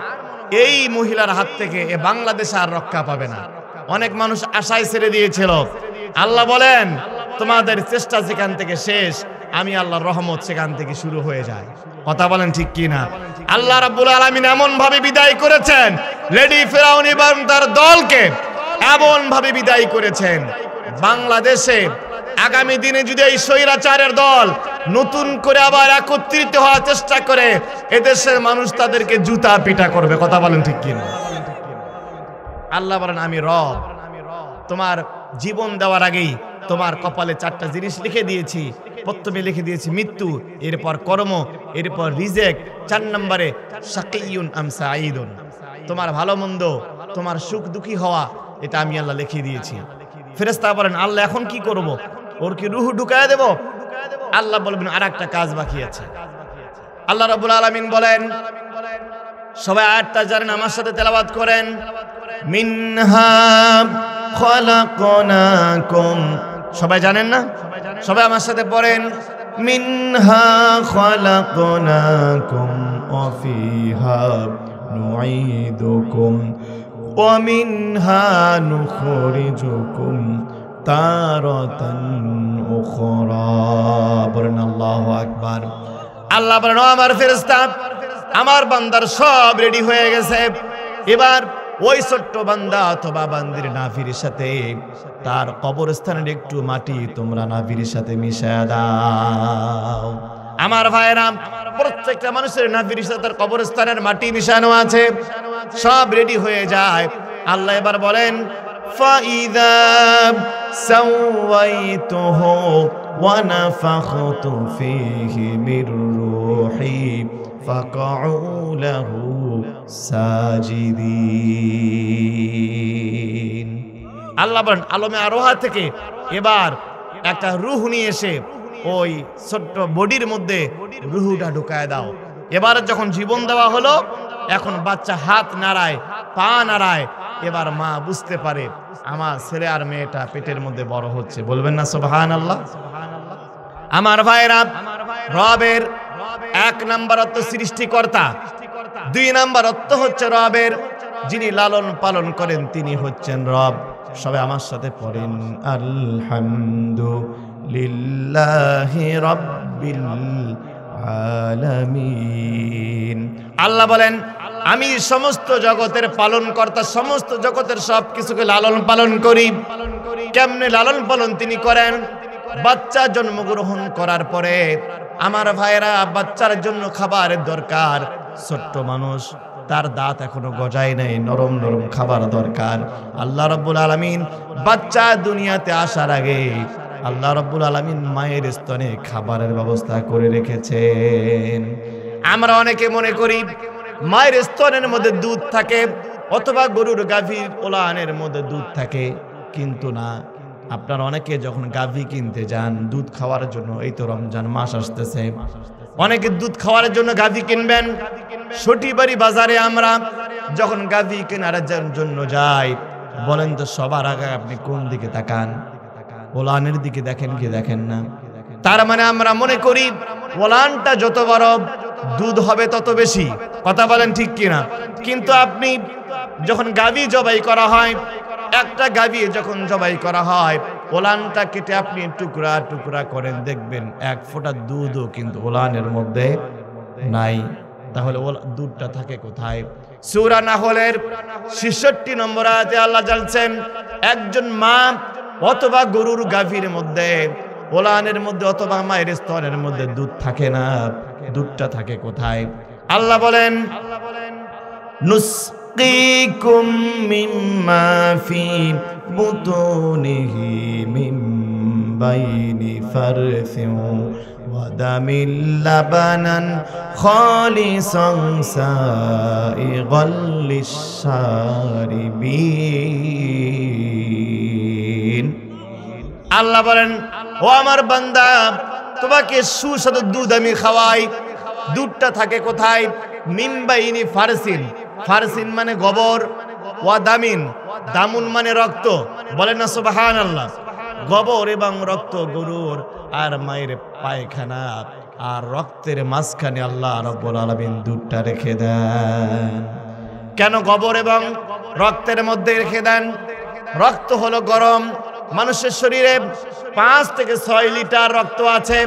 এই মহিলার হাত থেকে এ বাংলাদেশ আর রক্ষা পাবে না। অনেক মানুষ আশায় ছেড়ে দিয়েছিল। আল্লাহ বলেন তোমাদের চেষ্টা যেখান থেকে শেষ, আমি আল্লাহর রহমত সেখান থেকে শুরু হয়ে যায়। কথা বলেন ঠিক কিনা? আল্লাহ রাব্বুল আলামিন এমন ভাবে বিদায় করেছেন লেডি ফেরাউন এবং তার দলকে, এমন ভাবে বিদায় করেছেন, বাংলাদেশে আগামী দিনে যদি এই স্বৈরাচারের দল নতুন করে আবার একত্রিত হওয়ার চেষ্টা করে, এদেশের মানুষ তাদেরকে জুতা পিটা করবে। কথা বলেন ঠিক কিনা? আল্লাহ বলেন আমি রব, তোমার জীবন দেওয়ার আগেই তোমার কপালে 4টা জিনিস লিখে দিয়েছি। প্রথমে লিখে দিয়েছি মৃত্যু, এরপর কর্ম, এরপর রিজেক্ট, 4 নম্বরে শাকিয়ুন আম সাঈদুন, তোমার ভালো মন্দ, তোমার সুখ দুঃখী হওয়া, এটা আমি আল্লাহ লিখে দিয়েছি। ফেরেশতা বলেন আল্লাহ এখন কি করব? ওর কি রূহ ঢুকায় দেব? আল্লাহ বলবেন আরেকটা কাজ বাকি আছে। আল্লাহ রাব্বুল আলামিন বলেন, সবাই আয়াতটা জানেন, আমার সাথে তেলাওয়াত করেন, মিনহা খালাকনাকুম, সবাই জানেন না? সবাই আমার সাথে পড়েন, মিনহা খালাকনাকুম ওয়া ফিহা নুঈদুকুম ওয়া মিনহা নুখরিজুকুম তারাতান উখরা। বলেন আল্লাহু আকবার। আল্লাহ বলেন আমার ফেরেশতা, আমার বান্দার সব রেডি হয়ে গেছে, এবার ওই ছোট্ট বান্দা অথবা বান্দির নাভির সাথে তার কবরস্থানের একটু মাটি তোমরা নাভির সাথে মিশিয়ে দাও। আমার ভাইরা, প্রত্যেকটা মানুষের নাভির সাথে তার কবরস্থানের মাটি মিশানো আছে, সব রেডি হয়ে যায়। আল্লাহ এবার বলেন ফাইদা সাওয়াইতুহু ওয়া নাফাখতু ফীহি মির রূহি ফাকউ লাহু সাজিদিন। আল্লাহ বলেন আলমে আরোহা থেকে এবার একটা রূহ নিয়ে এসে ওই ছোট্ট বডির মধ্যে রূহটা ঢুকায় দাও। এবার যখন জীবন দেওয়া হলো, এখন বাচ্চা হাত নাড়ায়, পা নাড়ায়, এবার মা বুঝতে পারে আমার ছেলে আর মেয়েটা পেটের মধ্যে বড় হচ্ছে। বলবেন না সুবহানাল্লাহ? আমার ভাইরা, রবের 1 নাম্বার অর্থ সৃষ্টিকর্তা, 2 নাম্বার অর্থ হচ্ছে রবের যিনি লালন পালন করেন তিনি হচ্ছেন রব। সবাই আমার সাথে পড়েন আলহামদুলিল্লাহি রাব্বিল আলামিন। আল্লাহ বলেন আমি সমস্ত জগতের পালন কর্তা, সমস্ত জগতের সব কিছুকে লালন পালন করি। কেমনে লালন পালন তিনি করেন? বাচ্চা জন্মগ্রহণ করার পরে আমার ভাইরা, বাচ্চার জন্য খাবারের দরকার। ছোট্ট মানুষ, তার দাঁত এখনো গজায় নাই, নরম নরম খাবার দরকার। আল্লাহ রাব্বুল আলামিন বাচ্চা দুনিয়াতে আসার আগে আল্লাহ রাব্বুল আলামিন মায়ের স্তনে খাবারের ব্যবস্থা করে রেখেছেন। আমরা অনেকে মনে করি মায়ের স্তনের মধ্যে দুধ থাকে, অথবা গরুর গাভীর ওলানের মধ্যে দুধ থাকে, কিন্তু না, আপনার অনেকে যখন গাভী কিনতে যান দুধ খাওয়ার জন্য, এই তো রমজান মাস আসতেছে, অনেকে দুধ খাওয়ার জন্য গাভী কিনবেন। সটিবাড়ি বাজারে আমরা যখন গাভী কেনার জন্য যাই, বলেন তো সবার আগে আপনি কোন দিকে তাকান? ওলানের দিকে দেখেন কি দেখেন না? তার মানে আমরা মনে করি ওলানটা যত বড় দুধ হবে তত বেশি। কথা বলেন ঠিক কিনা? কিন্তু আপনি যখন গাভী জবাই করা হয়, একটা গাভী যখন জবাই করা হয়, ওলানটা কেটে আপনি টুকরা টুকরা করেন, দেখবেন এক ফোঁটা দুধও কিন্তু ওলানের মধ্যে নাই। তাহলে দুধটা থাকে কোথায়? সূরা নাহলের ৬৬ নম্বর আয়াতে আল্লাহ জানছেন, একজন মা অথবা গরুর গাভীর মধ্যে, ওলানের মধ্যে অথবা মায়ের স্তনের মধ্যে দুধ থাকে না, দুধটা থাকে কোথায়? আল্লাহ বলেন, নুসকিকুম মিম্মা ফি বুতুনিহি মিন বাইনি ফারসিন ওয়া দামিল লাবানান খালিসান সাইগাল লিশ-শারিবিন। আল্লাহ বলেন, ও আমার বান্দা, তোমাকে সুস্বাদু দুধ আমি খাওয়াই। দুধটা থাকে কোথায়? মিন বাইনি ফারসিন, ফারসিন মানে গোবর, ওয়া দামিন, দামুন মানে রক্ত। বলেন না সুবহানাল্লাহ। গোবর এবং রক্ত গরুর আর মায়ের পায়খানা আর রক্তের মাঝখানে আল্লাহ রাব্বুল আলামিন দুধটা রেখে দেন। কেন গোবর এবং রক্তের মধ্যে রেখে দেন? রক্ত হলো গরম। মানুষের শরীরে 5 থেকে 6 লিটার রক্ত আছে।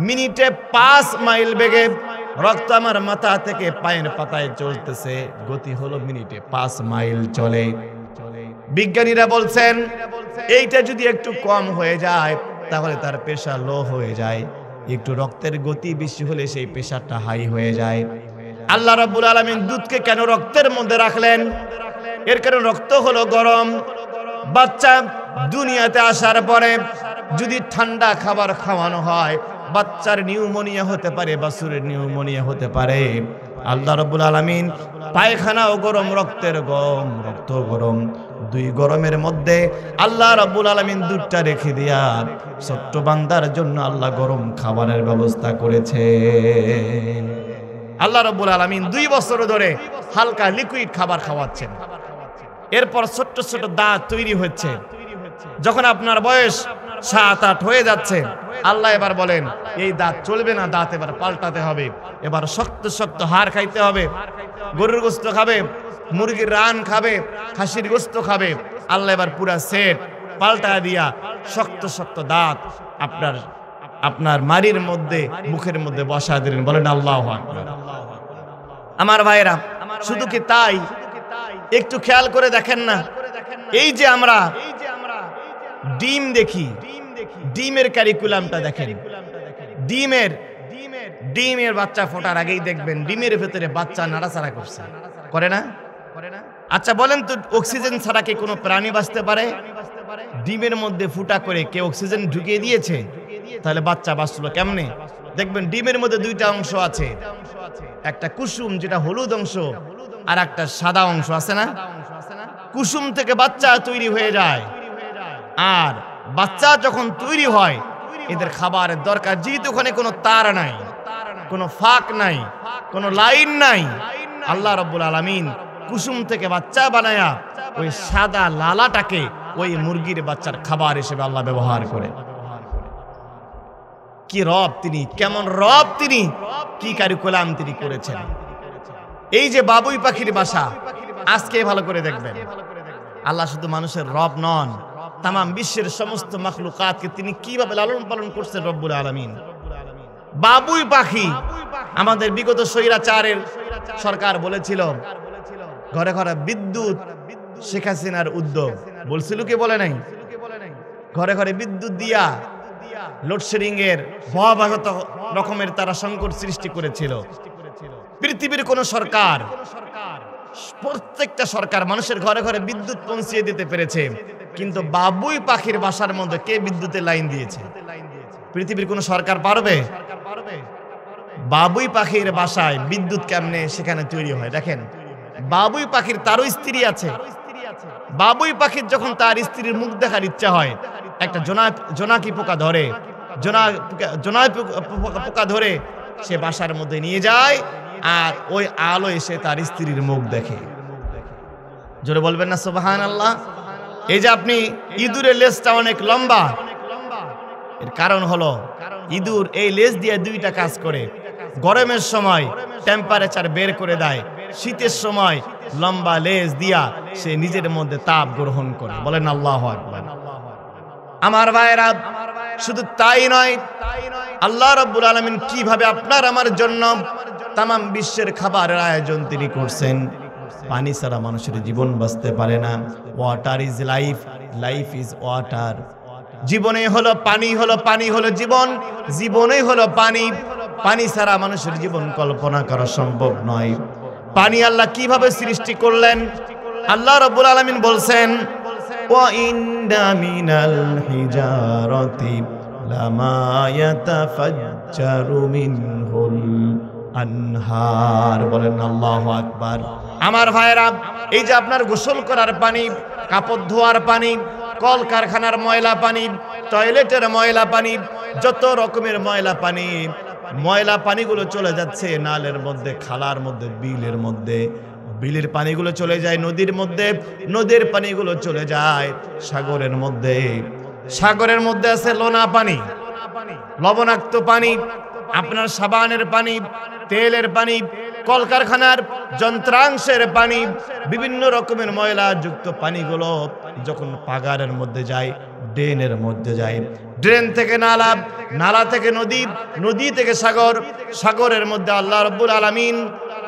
মিনিটে 5 মাইল বেগে রক্ত আমার মাথা থেকে পায়ের পাতায় চলতেছে, গতি হলো মিনিটে 5 মাইল চলে। বিজ্ঞানীরা বলছেন এইটা যদি একটু কম হয়ে যায় তাহলে তার প্রেশার লো হয়ে যায়, একটু রক্তের গতি বেশি হলে সেই প্রেশারটা হাই হয়ে যায়। আল্লাহ রাব্বুল আলামিন দুধকে কেন রক্তের মধ্যে রাখলেন? এর কারণ রক্ত হলো গরম। বাচ্চা দুনিয়াতে আসার পরে যদি ঠান্ডা খাবার খাওয়ানো হয়, বাচ্চার নিউমোনিয়া হতে পারে, বাছুরের নিউমোনিয়া হতে পারে। আল্লাহ রাব্বুল আলামিন পায়খানাও গরম, রক্তের গরম, রক্ত গরম, দুই গরমের মধ্যে আল্লাহ রাব্বুল আলামিন দুধটা রেখে দিয়া ছোট্ট বান্দার জন্য আল্লাহ গরম খাবারের ব্যবস্থা করেছেন। আল্লাহ রাব্বুল আলামিন 2 বছর ধরে হালকা লিকুইড খাবার খাওয়াচ্ছেন। এরপর ছোট্ট ছোট দাঁত তৈরি হচ্ছে। যখন আপনার বয়স 7-8 হয়ে যাচ্ছে, আল্লাহ এবার বলেন এই দাঁত চলবে না, দাঁত এবার পাল্টাতে হবে, এবার শক্ত শক্ত হাড় খাইতে হবে, গরুর গোশত খাবে, মুরগির রান খাবে, খাসির গোশত খাবে। আল্লাহ এবার পুরা সেট পাল্টা দিয়া শক্ত শক্ত দাঁত আপনার মারির মধ্যে, মুখের মধ্যে বসা দিলেন। বলেন আল্লাহু আকবার। আমার ভাইরা, শুধু কি তাই? একটু খেয়াল করে দেখেন না, এই যে আমরা ডিম দেখি, ডিমের কারিকুলামটা দেখেন। ডিমের বাচ্চা ফোটার আগেই দেখবেন ডিমের ভেতরে বাচ্চা নাড়াচাড়া করছে, করে না? আচ্ছা বলেন তো, অক্সিজেন ছাড়া কি কোনো প্রাণী বাঁচতে পারে? ডিমের মধ্যে ফুটা করে কে অক্সিজেন ঢুকিয়ে দিয়েছে? তাহলে বাচ্চা বাঁচলো কেমনে? দেখবেন ডিমের মধ্যে 2টা অংশ আছে, একটা কুসুম যেটা হলুদ অংশ, আর একটা সাদা অংশ আছে না? কুসুম থেকে বাচ্চা তৈরি হয়ে যায়, আর বাচ্চা যখন তৈরি হয় এদের খাবারের দরকার, যেহেতু ওখানে কোনো তার নাই, কোনো ফাঁক নাই, কোনো লাইন নাই, আল্লাহ রাব্বুল আলামিন কুসুম থেকে বাচ্চা বানায়া ওই সাদা লালাটাকে ওই মুরগির বাচ্চার খাবার হিসেবে আল্লাহ ব্যবহার করে। কি রব তিনি, কেমন রব তিনি, কি কারিকুলাম তিনি করেছেন। এই যে বাবুই পাখির বাসা, আজকে ভালো করে দেখবেন, আল্লাহ শুধু মানুষের রব নন, তামাম বিশ্বের সমস্ত মাখলুকাতকে তিনি কিভাবে লালন পালন করছেন রব্বুল আলামিন। বাবুই পাখি, আমাদের বিগত স্বৈরাচারের সরকার বলেছিল ঘরে ঘরে বিদ্যুৎ, শেখ হাসিনার উদ্যোগ, বলছিল কি বলে নাই? ঘরে ঘরে বিদ্যুৎ দিয়া লোডশেডিং এর ভয়াবহ রকমের তারা সংকট সৃষ্টি করেছিল। পৃথিবীর কোন সরকার, প্রত্যেকটা সরকার মানুষের ঘরে ঘরে বিদ্যুৎ পৌঁছিয়ে দিতে পেরেছে, কিন্তু বাবুই পাখির বাসার মধ্যে কে বিদ্যুতের লাইন দিয়েছে? পৃথিবীর কোন সরকার পারবে? বাবুই পাখির বাসায় বিদ্যুৎ কেমনে সেখানে তৈরি হয়? দেখেন, বাবুই পাখির তারও স্ত্রী আছে, বাবুই পাখির যখন তার স্ত্রীর মুখ দেখার ইচ্ছা হয়, একটা জোনাকি পোকা ধরে, পোকা ধরে সে বাসার মধ্যে নিয়ে যায়, আর ওই আলো এসে তার স্ত্রীর মুখ দেখে। জোরে বলবেন না সুবহানাল্লাহ। এই যে আপনি ইঁদুরের লেজটা অনেক লম্বা, এর কারণ হলো ইঁদুর এই লেজ দিয়ে দুইটা কাজ করে। গরমের সময় টেম্পারেচার বের করে দেয়, শীতের সময় লম্বা লেজ দিয়া সে নিজের মধ্যে তাপ গ্রহণ করে। বলেন আল্লাহু আকবার। আমার ভাইরা, শুধু তাই নয়, আল্লাহ রাব্বুল আলামিন কিভাবে আপনার আমার জন্য তাম বিশ্বের খাবারের আয়োজন তিনি করছেন। পানি ছাড়া মানুষের জীবন বাঁচতে পারে না। Water is life, life is water. জীবনে হলো পানি, পানি হলো জীবন, জীবনে হলো পানি। পানি ছাড়া মানুষের জীবন কল্পনা করা সম্ভব নয়। পানি আল্লাহ কিভাবে সৃষ্টি করলেন? আল্লাহ রাব্বুল আলামিন বলছেন, ওয়া ইন্না মিনাল হিজারাতি লামা ইয়াতাফাজ্জারু মিনহুল আনহার। বলেন আল্লাহু আকবার। আমার ভাইরা, এই যে আপনার গোসল করার পানি, কাপড় ধোয়ার পানি, কল কারখানার ময়লা পানি, টয়লেটের ময়লা পানি, যত রকমের ময়লা পানি, ময়লা পানিগুলো চলে যাচ্ছে নালের মধ্যে, খালার মধ্যে, বিলের মধ্যে। বিলের পানিগুলো চলে যায় নদীর মধ্যে, নদীর পানিগুলো চলে যায় সাগরের মধ্যে। সাগরের মধ্যে আছে লোনা পানি, লবণাক্ত পানি, আপনার সাবানের পানি, তেলের পানি, কলকারখানার যন্ত্রাংশের পানি, বিভিন্ন রকমের ময়লা যুক্ত পানিগুলো যখন পাগারের মধ্যে যায়, ড্রেনের মধ্যে যায়, ড্রেন থেকে নালা, নালা থেকে নদী, নদী থেকে সাগর, সাগরের মধ্যে আল্লাহ রাব্বুল আলামিন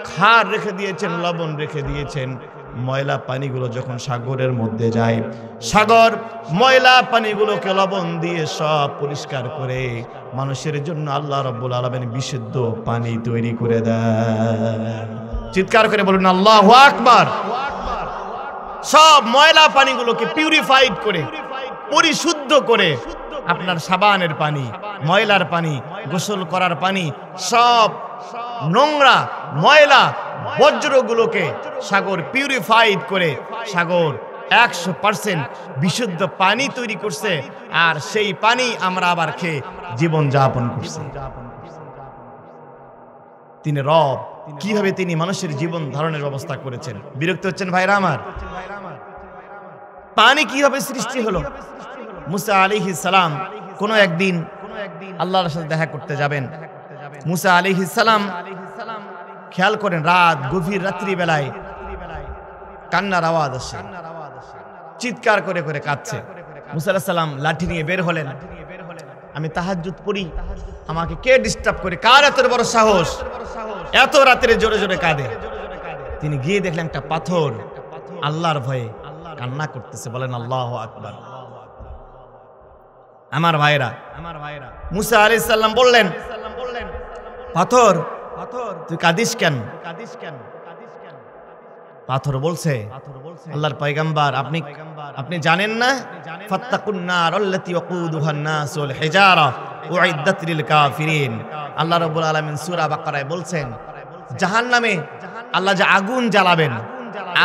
খার রেখে দিয়েছেন, লবণ রেখে দিয়েছেন। ময়লা পানিগুলো যখন সাগরের মধ্যে যায়, সাগর ময়লা পানিগুলোকে লবণ দিয়ে সব পরিষ্কার করে মানুষের জন্য আল্লাহ রাব্বুল আলামিন বিশুদ্ধ পানি তৈরি করে দেন। চিৎকার করে বলুন আল্লাহু আকবার। সব ময়লা পানিগুলোকে পিউরিফাইড করে, পরিশুদ্ধ করে, আপনার সাবানের পানি, ময়লার পানি, গোসল করার পানি, সব নোংরা ময়লা বজ্রগুলোকে সাগর পিউরিফাইড করে সাগর 100% বিশুদ্ধ পানি তৈরি করছে। আর সেই পানি আমরা আবার খেয়ে জীবন যাপন করছি। তিনি রব, কিভাবে তিনি মানুষের জীবন ধারণের ব্যবস্থা করেছেন। বিরক্ত হচ্ছেন ভাইরা আমার? পানি কিভাবে সৃষ্টি হলো? মুসা আলাইহিস সালাম কোন একদিন আল্লাহর সাথে দেখা করতে যাবেন। মুসা আলাইহিস সালাম খেয়াল করেন, রাত, গভীর রাত্রি বেলায় কান্নার আওয়াজ আসে, চিৎকার করে করে কাঁদছে। মুসা আলাইহিস সালাম লাঠি নিয়ে বের হলেন। আমি তাহাজ্জুদ পড়ি, আমাকে কে ডিস্টার্ব করে? কার এত বড় সাহস, এত রাতে জোরে জোরে কাঁদে? তিনি গিয়ে দেখলেন একটা পাথর আল্লাহর ভয়ে কান্না করতেছে। বলেন আল্লাহু আকবার। আমার ভাইরা, মুসা আলাইহিস সালাম বললেন, পাথর, তুই কাঁদিস কেন? পাথর বলছে, আল্লাহর পয়গম্বর, আপনি জানেন না, ফাত্তাকুন নার আল্লাতী ওয়াকুদুহান নাস ওয়াল হিজারা উইদ্দাত লিল কাফিরিন। আল্লাহ রাব্বুল আলামিন সূরা বাকারায় বলছেন, জাহান্নামে আল্লাহ যে আগুন জ্বালাবেন,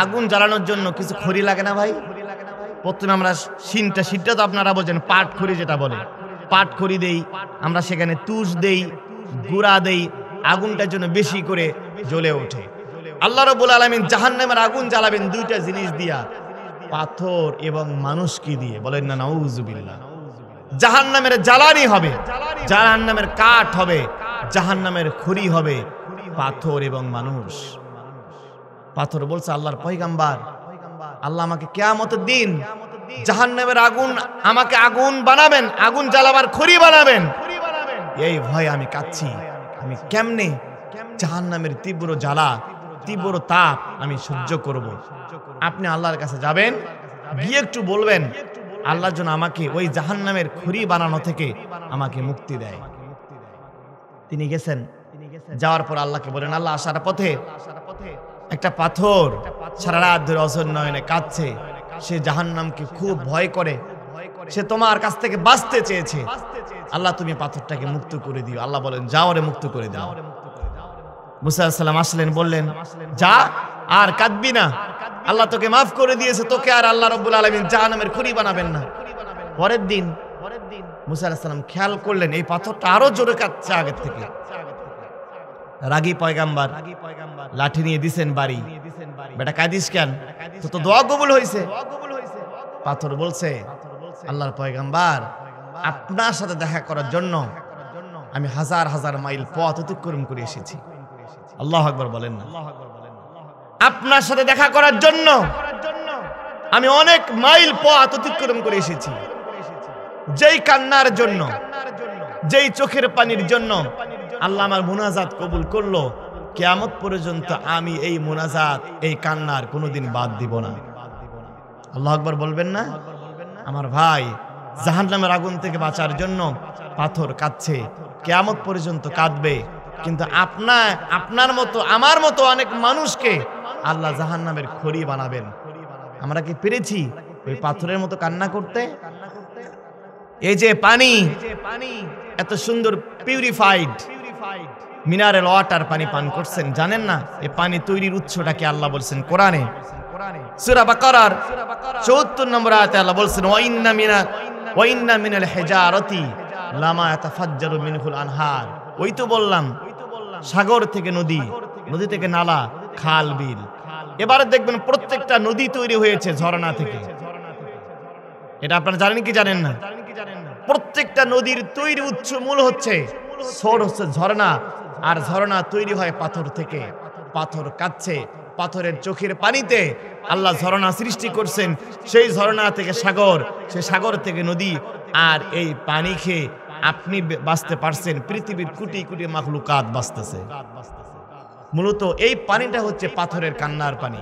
আগুন জ্বালানোর জন্য কিছু খড়ি লাগে না ভাই? প্রথমে আমরা শীতটা তো আপনারা বোঝেন, পাট খড়ি যেটা বলে, পাট খড়ি দেই আমরা, সেখানে তুষ দেই, গুড়া দেই, আগুনটার জন্য বেশি করে জ্বলে ওঠে। আল্লাহ রাব্বুল আলামিন জাহান্নামের আগুন জ্বালাবেন দুইটা জিনিস দিয়া, পাথর এবং মানুষকে দিয়ে। বলেন না নাউযুবিল্লাহ। জাহান্নামের জ্বালানি হবে, জাহান্নামের কাঠ হবে, জাহান্নামের খড়ি হবে পাথর এবং মানুষ। পাথর বলছে, আল্লাহর পয়গম্বর, আল্লাহ আমাকে কিয়ামতের দিন জাহান্নামের আগুন, আমাকে আগুন বানাবেন, আগুন জ্বালাবার খড়ি বানাবেন, এই ভয়ে আমি কাঁদছি। আমি কেমনে জাহান্নামের তীব্র জ্বালা, তীব্র তাপ আমি সহ্য করব? আপনি আল্লাহর কাছে যাবেন, গিয়ে একটু বলবেন আল্লাহর জন্য আমাকে ওই জাহান্নামের খড়ি বানানো থেকে আমাকে মুক্তি দেয়। তিনি গেছেন, যাওয়ার পর আল্লাহকে বলেন, আল্লাহ আসার পথে একটা পাথর সারা রাত ধরে অঝোর নয়নে কাঁদছে, সে জাহান্নামকে খুব ভয় করে, সে তোমার কাছ থেকে বাঁচতে চেয়েছে, আল্লাহ তুমি পাথরটাকে মুক্ত করে দিও। আল্লাহ বলেন, যাও রে, মুক্ত করে দাও। মুসা আলাইহিস সালাম আসলেন, বললেন, যা, আর কাঁদবি না, আল্লাহ তোকে মাফ করে দিয়েছে, তোকে আর আল্লাহ রাব্বুল আলামিন জাহান্নামের খড়ি বানাবেন না। পরের দিন মুসা আলাইহিস সালাম খেয়াল করলেন এই পাথরটা আরো জোরে কাঁপছে আগের থেকে। রাগী পয়গাম্বার লাঠি নিয়ে দিছেন বাড়ি, বেটা কাঁদিস কেন, তো দোয়া কবুল হয়েছে। পাথর বলছে, আল্লাহর পয়গাম্বার, আপনার সাথে দেখা করার জন্য আমি হাজার হাজার মাইল পথ অতিক্রম করে এসেছি। আল্লাহু আকবার বলেন না। আপনার সাথে দেখা করার জন্য আমি অনেক মাইল পথ অতিক্রম করে এসেছি। যেই কান্নার জন্য, যেই চোখের পানির জন্য আল্লাহ আমার মুনাজাত কবুল করলো, কিয়ামত পর্যন্ত আমি এই মুনাজাত, এই কান্নার কোনোদিন বাদ দিব না। আল্লাহু আকবার বলবেন না? আমার ভাই, জাহান্নামের আগুন থেকে বাঁচার জন্য পাথর কাঁদছে, কিয়ামত পর্যন্ত কাঁদবে, কিন্তু আপনার মতো আমার মতো অনেক মানুষকে আল্লাহ জাহান্নামের খড়ি বানাবেন। আমরা কি পেরেছি ওই পাথরের মতো কান্না করতে? এই যে পানি, এত সুন্দর পিউরিফাইড মিনারেল ওয়াটার পানি পান করছেন, জানেন না এই পানি তৈরির উৎসটা কি আল্লাহ বলছেন কোরআনে? সূরা বাকারার ৭৪ নম্বর আয়াতে আল্লাহ বলছেন, ওয়া ইন্না মিনাল হিজারাতি লামা ইয়াতাফাজ্জারু মিনহুল আনহার। ওই তো বললাম সাগর থেকে নদী, নদী থেকে নালা, খাল, বিল। এবারে দেখবেন প্রত্যেকটা নদী তৈরি হয়েছে ঝর্ণা থেকে। এটা আপনারা জানেন কি জানেন না? প্রত্যেকটা নদীর তৈরি উৎস মূল হচ্ছে, সোর্স হচ্ছে ঝর্ণা, আর ঝর্ণা তৈরি হয় পাথর থেকে। পাথর কাঁদছে, পাথরের চোখের পানিতে আল্লাহ ঝর্ণা সৃষ্টি করছেন, সেই ঝর্ণা থেকে সাগর, সেই সাগর থেকে নদী, আর এই পানি খেয়ে আপনি বাঁচতে পারছেন, পৃথিবীর কোটি কোটি মাখলুকাত বাঁচতেছে। মূলত এই পানিটা হচ্ছে পাথরের কান্নার পানি।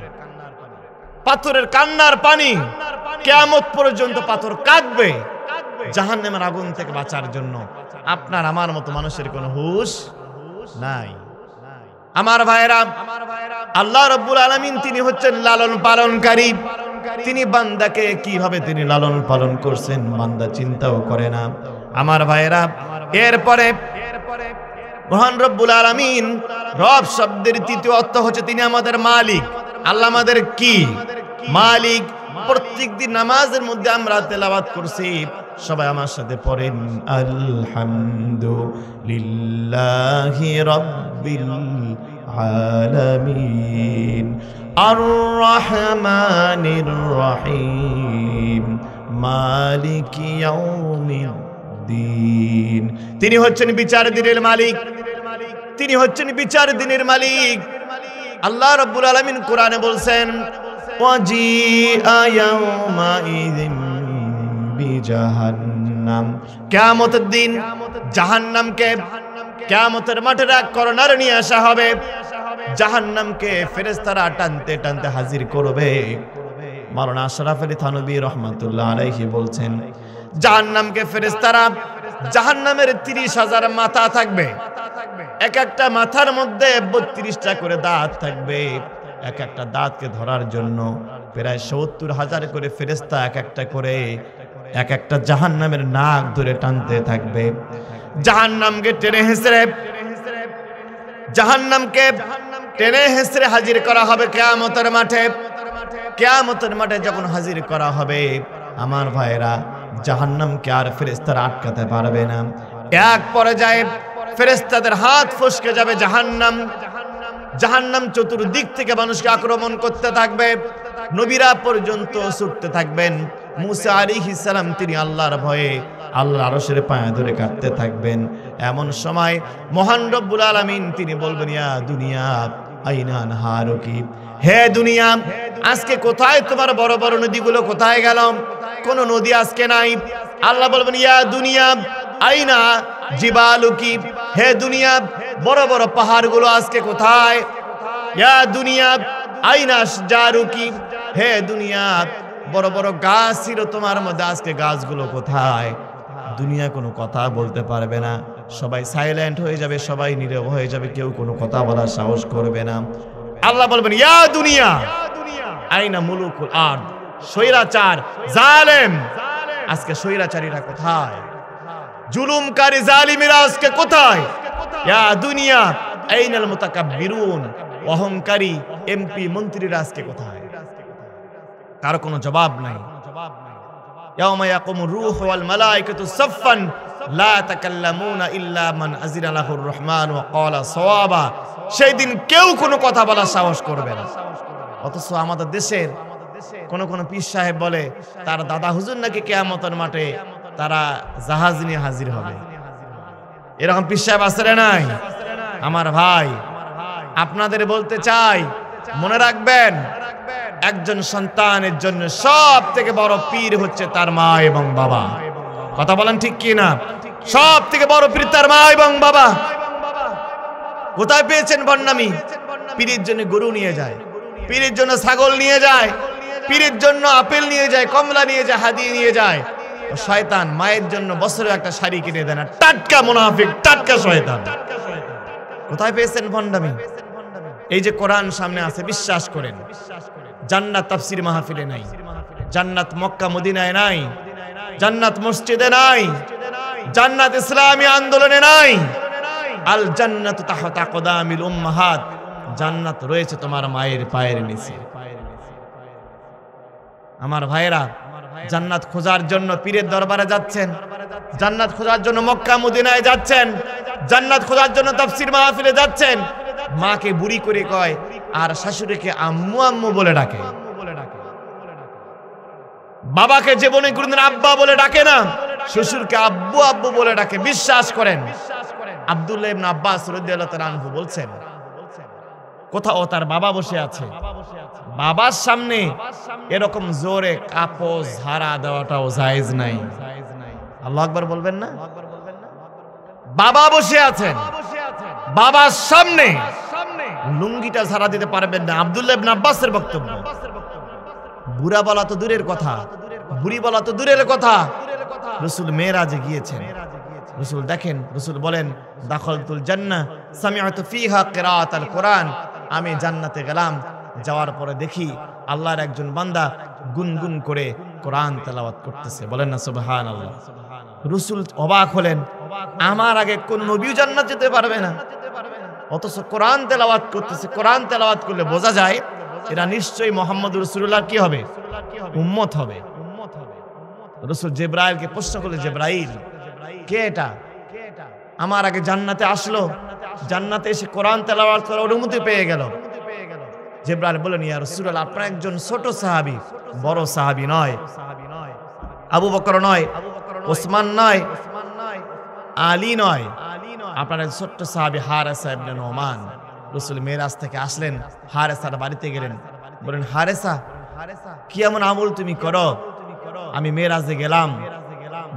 পাথরের কান্নার পানি, কিয়ামত পর্যন্ত পাথর কাঁদবে জাহান্নামের আগুন থেকে বাঁচার জন্য। আপনার আমার মতো মানুষের কোনো হুঁশ নাই। আমার ভাইরা, আল্লাহ রাব্বুল আলামিন তিনি হচ্ছেন লালন পালনকারী। তিনি বান্দাকে কিভাবে তিনি লালন পালন করছেন বান্দা চিন্তাও করে না। আমার ভাইরা, এরপরে মহান রব্বুল আলামিন, রব শব্দের তৃতীয় অর্থ হচ্ছে তিনি আমাদের মালিক। আল্লাহ আমাদের কি মালিক। প্রত্যেকদিন নামাজের মধ্যে আমরা তেলাওয়াত করছি, সবাই আমার সাথে পড়েন, আলহামদুলিল্লাহি রাব্বিল আলামিন আর রহমানির রহিম মালিকি ইয়াউমিদ্দিন। তিনি হচ্ছেন বিচার দিনের মালিক, তিনি হচ্ছেন বিচার দিনের মালিক। আল্লাহ রাব্বুল আলামিন কোরআনে বলছেন, ওয়াজিআ ইয়াউমাইযিন বিজাহান্নাম। কিয়ামতের দিন জাহান্নামকে কিয়ামতের মাঠে রাগ করোনার নিয়ে আসা হবে। জাহান্নামকে ফেরেশতারা টানতে টানতে হাজির করবে। মাওলানা আশরাফ আলী থানভী রহমাতুল্লাহ আলাইহি বলছেন, জাহান্নামকে ফেরেশতারা, জাহান্নামের ৩০,০০০ মাথা থাকবে, এক একটা মাথার মধ্যে ৩২টা করে দাঁত থাকবে। এক একটা দাঁতকে ধরার জন্য প্রায় ৭০,০০০ করে ফেরেশতা এক একটা করে এক একটা জাহান্নামের নাক ধরে টানতে থাকবে। জাহান্নামকে টেনে হেঁচড়ে, জাহান্নামকে টেনে হেঁচড়ে হাজির করা হবে কিয়ামতের মাঠে। কিয়ামতের মাঠে যখন হাজির করা হবে, আমার ভাইরা, জাহান্নামকে আর ফেরেশতারা আটকাতে পারবে না। এক পর্যায়ে ফেরেশতাদের হাত ফসকে যাবে। জাহান্নাম চতুর্দিক থেকে মানুষকে আক্রমণ করতে থাকবে। নবীরা পর্যন্ত ছুটতে থাকবেন। মুসা আলাইহিস সালাম তিনি আল্লাহর ভয়ে আল্লাহর আরশের পায়ে ধরে কাটতে থাকবেন। এমন সময় মহান রব্বুল আলামিন তিনি বলবেন, ইয়া দুনিয়া আইনা আনহারুকি, হে দুনিয়া, আজকে কোথায় তোমার বড় বড় নদীগুলো কোথায় গেল? কোন নদী আজকে নাই। আল্লাহ বলবেন, ইয়া দুনিয়া আইনা জিবালুকি, হে দুনিয়া, বড় বড় পাহাড়গুলো আজকে কোথায়? ইয়া দুনিয়া আইনা আশজারুকি, হে দুনিয়া, বড় বড় গাছ ছিল তোমার মধ্যে, আজকে গাছগুলো কোথায়? দুনিয়া কোনো কথা বলতে পারবে না, সবাই সাইলেন্ট হয়ে যাবে, সবাই নীরব হয়ে যাবে, কেউ কোনো কথা বলার সাহস করবে না। আল্লাহ বলবেন, ইয়া দুনিয়া আইনা মুলুকুল আরদ, স্বৈরাচার জালেম, আজকে স্বৈরাচারীরা কোথায়? জুলুমকারী জালিমেরা আজকে কোথায়? ইয়া দুনিয়া আইনাল মুতাকাব্বিরুন, অহংকারী এমপি মন্ত্রীরা আজকে কোথায়? কারো কোনো জবাব নাই। ইয়াউমা ইয়াকুমুর রূহু ওয়াল মালায়েকাতু সাফফান লা তাকাল্লামুনা ইল্লা মান আযিনা লাহুর রহমান ওয়া ক্বালা সাওয়াবা। সেই দিন কেউ কোনো কথা বলার সাহস করবে না। অথচ আমাদের দেশের কোন কোন পীর সাহেব বলে তার দাদা হুজুর নাকি কিয়ামতের মাঠে তারা জাহাজ নিয়ে হাজির হবে। এরকম পীর সাহেব আছে না নাই? আমার ভাই, আপনাদের বলতে চাই, মনে রাখবেন, একজন সন্তানের জন্য সব থেকে বড় পীর হচ্ছে তার মা এবং বাবা। কথা বলেন ঠিক কি না? সব থেকে বড় পীর তার মা এবং বাবা। কোথায় পেয়েছেন বন্নামি? পীরের জন্য গরু নিয়ে যায়, পীরের জন্য ছাগল নিয়ে যায়, পীরের জন্য আপেল নিয়ে যায়, কমলা নিয়ে যায়, হাদিয়া নিয়ে যায়। শয়তান মায়ের জন্য বছরে একটা শাড়ি কিনে দেয় না। টাটকা মুনাফিক, টাটকা শয়তান। কোথায় পেয়েছেন ভণ্ডামি? এই যে কোরআন সামনে আছে, বিশ্বাস করেন জান্নাত তাফসীর মাহফিলে নাই, জান্নাত মক্কা মদিনায় নাই, জান্নাত মসজিদে নাই, জান্নাত ইসলামী আন্দোলনে নাই। আল জান্নাতু তাহতা আকদামিল উম্মাহাত, জান্নাত রয়েছে তোমার মায়ের পায়ের নিচে। আমার ভাইরা, জান্নাত খোঁজার জন্য পীরের দরবারে যাচ্ছেন, জান্নাত খোঁজার জন্য মক্কা মদিনায় যাচ্ছেন, জান্নাত খোঁজার জন্য তাফসীর মাহফিলে যাচ্ছেন। মাকে বুড়ি করে কয় আর শাশুড়িকে আম্মু আম্মু বলে ডাকে। বাবাকে জীবনে কোনদিন আব্বা বলে ডাকে না, শ্বশুরকে আব্বু আব্বু বলে ডাকে। বিশ্বাস করেন, আব্দুল্লাহ ইবনে আব্বাস রাদিয়াল্লাহু তাআলা আনহু বলছেন, কোথাও তার বাবা বসে আছে, বাবার সামনে এরকম জোরে কাপড় ঝাড়া দেওয়াটাও জায়েজ নাই। আল্লাহু আকবার বলবেন না? বাবা বসে আছেন, বাবার সামনে লুঙ্গিটা ঝাড়া দিতে পারবেন না। আব্দুল্লাহ ইবনে আব্বাসের বক্তব্য। বুড়া বলা তো দূরের কথা, বুড়ি বলা তো দূরের কথা। রাসূল মেরাজে গিয়েছেন, রাসূল দেখেন, রাসূল বলেন, দাখালতুল জান্নাহ সামি'তু ফিহা কিরাআতাল কোরআন। আমি জান্নাতে গেলাম, যাওয়ার পরে দেখি আল্লাহর একজন বান্দা গুনগুন করে কোরআন তেলাওয়াত করতেছে। বলেন না সুবহানাল্লাহ। রাসূল অবাক হলেন, আমার আগে কোন নবী জান্নাত যেতে পারবে না, অথচ কোরআন তেলাওয়াত করতেছে। কোরআন তেলাওয়াত করলে বোঝা যায় এরা নিশ্চয়ই মুহাম্মদুর রাসূলুল্লাহর কি হবে? উম্মত হবে। রাসূল জিবরাইলকে প্রশ্ন করলে, জিবরাইল কে এটা? আমার আগে জান্নাতে আসলো, জান্নাতে এসে কোরআন তেলাওয়াত করার অনুমতি পেয়ে গেল। জিবরাইল বলেন, ইয়া রাসূলুল্লাহ, আপনার একজন ছোট সাহাবী, বড় সাহাবী নয়, আবু বকর নয়, ওসমান নয়, আলী নয়, আপনার এক ছোট্ট সাহাবী হারেসা ইবনে নোমান। রাসূল মেরাজ থেকে আসলেন, হারেসার বাড়িতে গেলেন, বলেন, হারেসা কি এমন আমল তুমি করো? আমি মেরাজে গেলাম,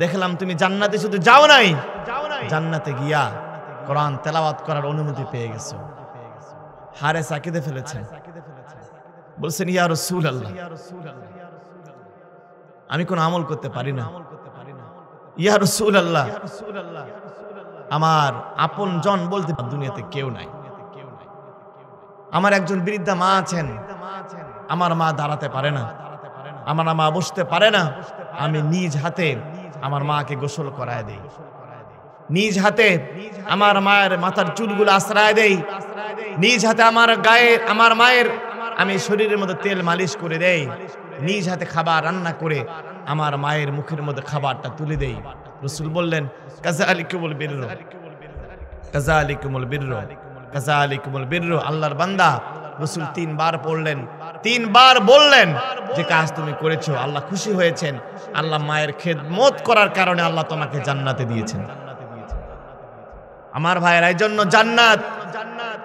দেখলাম তুমি জান্নাতে শুধু যাও নাই, জান্নাতে গিয়া কোরআন তেলাওয়াত করার অনুমতি পেয়ে গেছো। হারেসা কেঁদে ফেলেছেন, বলছেন, ইয়া রাসূলুল্লাহ, আমি কোন আমল করতে পারি না। ইয়া রাসূলুল্লাহ, আমার আপন জন বলতে দুনিয়াতে কেউ নাই। আমার একজন বৃদ্ধা মা আছেন, আমার মা দাঁড়াতে পারে না, আমার মা বসতে পারে না। আমি নিজ হাতে আমার মাকে গোসল করায় দেই, নিজ হাতে আমার মায়ের মাথার চুলগুলো আশ্রয় দেই, নিজ হাতে আমার গায়ে আমার মায়ের আমি শরীরের মধ্যে তেল মালিশ করে দেই, নিজ হাতে খাবার রান্না করে আমার মায়ের মুখের মধ্যে খাবারটা তুলে দেই। রাসূল বললেন, কাযালিকুমুল বিররু, কাযালিকুমুল বিররু, কাযালিকুমুল বিররু। আল্লাহর বান্দা, রাসূল 3 বার পড়লেন, 3 বার বললেন যে কাজ তুমি করেছো, আল্লাহ খুশি হয়েছেন। আল্লাহ মায়ের খেদমত করার কারণে আল্লাহ তোমাকে জান্নাতে দিয়েছেন। আমার ভাইয়ের, এই জন্য জান্নাত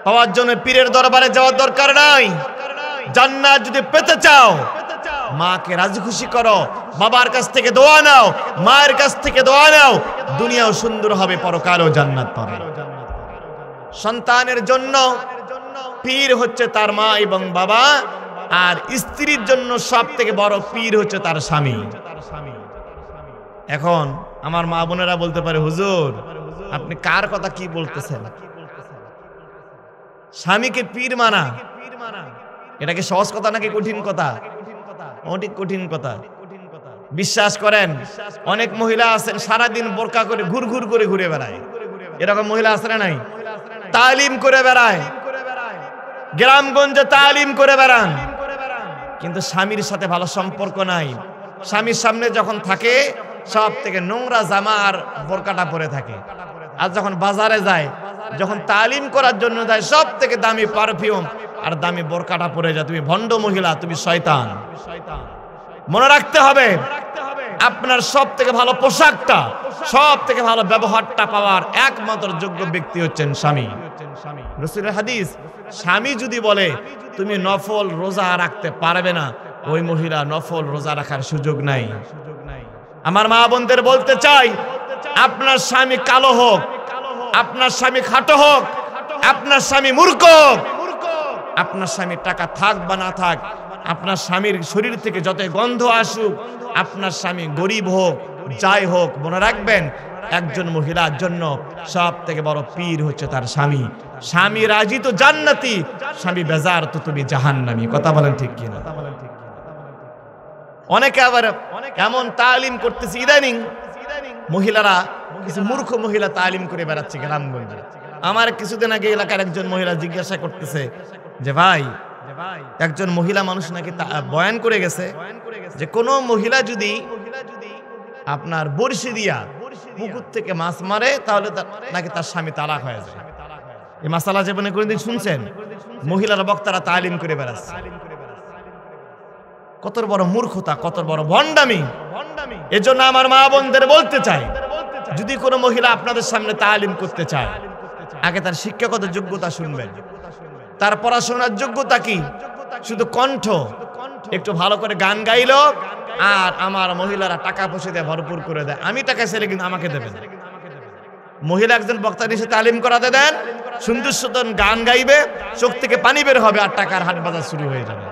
পাওয়ার জন্য পীরের দরবারে যাওয়ার দরকার নাই। জান্নাত যদি পেতে চাও, মাকে রাজি খুশি করো, বাবার কাছ থেকে দোয়া নাও, মায়ের কাছ থেকে দোয়া নাও, দুনিয়াও সুন্দর হবে, পরকালও জান্নাত পাবে। সন্তানের জন্য পীর হচ্ছে তার মা এবং বাবা, আর স্ত্রীর জন্য সব থেকে বড় পীর হচ্ছে তার স্বামী। এখন আমার মা বোনেরা বলতে পারে, হুজুর আপনি কার কথা কি বলতেছেন? স্বামীকে পীর মানা এটা কি সহজ কথা নাকি কঠিন কথা? অনেক কঠিন কথা। বিশ্বাস করেন, অনেক মহিলা আছেন সারাদিন বোরকা করে ঘুরঘুর করে ঘুরে বেড়ায়। এরকম মহিলা আছে না নাই? তালিম করে বেড়ায়, গ্রামগঞ্জে তালিম করে বেড়ান, কিন্তু স্বামীর সাথে ভালো সম্পর্ক নাই। স্বামীর সামনে যখন থাকে সব থেকে নোংরা জামা আর বোরকাটা পরে থাকে, আর যখন বাজারে যায়, যখন তালিম করার জন্য যায়, সব থেকে দামি পারফিউম আর দামি বোরকাটা পরে যায়। তুমি ভণ্ড মহিলা, তুমি শয়তান। মনে রাখতে হবে, আপনার সব থেকে ভালো পোশাকটা, সব থেকে ভালো ব্যবহারটা পাওয়ার একমাত্র যোগ্য ব্যক্তি হচ্ছেন স্বামী। রাসূলের হাদিস, স্বামী যদি বলে তুমি নফল রোজা রাখতে পারবে না, ওই মহিলা নফল রোজা রাখার সুযোগ নাই। আমার মা বোনদের বলতে চাই, আপনার স্বামী কালো হোক, আপনার স্বামী খাটো হোক, আপনার স্বামী মূর্খ হোক, আপনার স্বামীর টাকা থাক বা না থাক, আপনার স্বামীর শরীর থেকে যতই গন্ধ আসুক, আপনার স্বামী গরিব হোক, যাই হোক, মনে রাখবেন একজন মহিলার জন্য সব থেকে বড় পীর হচ্ছে তার স্বামী। স্বামী রাজি তো জান্নাতি, স্বামী বেজার তো তুমি জাহান্নামী। কথা বলেন ঠিক কিনা? অনেকে আবার এমন তালিম করতেছে, ইদানিং মহিলারা, কিছু মূর্খ মহিলা তালিম করে বেড়াচ্ছে গ্রামগঞ্জে। আমার কিছুদিন আগে এলাকার একজন মহিলা জিজ্ঞাসা করতেছে যে ভাই, একজন মহিলা মানুষ নাকি বয়ান করে গেছে যে কোন মহিলা যদি আপনার বড়শি দিয়া পুকুর থেকে মাছ মারে তাহলে নাকি তার স্বামী তালাক হয়ে যায়। এই মাসালা জীবনে কোনদিন শুনছেন? মহিলারা বক্তারা তালিম করে বেড়াচ্ছে। কত বড় মূর্খতা, কত বড় ভণ্ডামি! এজন্য আমার মা বোনদের বলতে চাই, যদি কোনো মহিলা আপনাদের সামনে তালিম করতে চায়, আগে তার শিক্ষাগত যোগ্যতা শুনবেন। তার পড়াশোনার যোগ্যতা কি? শুধু কণ্ঠ, একটু ভালো করে গান গাইলো আর আমার মহিলারা টাকা পয়সা দিয়ে ভরপুর করে দেয়, আমি টাকা ছেড়ে কিন্তু আমাকে দেবেন। মহিলা একজন বক্তা এসে তালিম করাতে দেন, সুন্দর সুন্দর গান গাইবে, চোখ থেকে পানি বের হবে আর টাকার হাট বাজার শুরু হয়ে যাবে।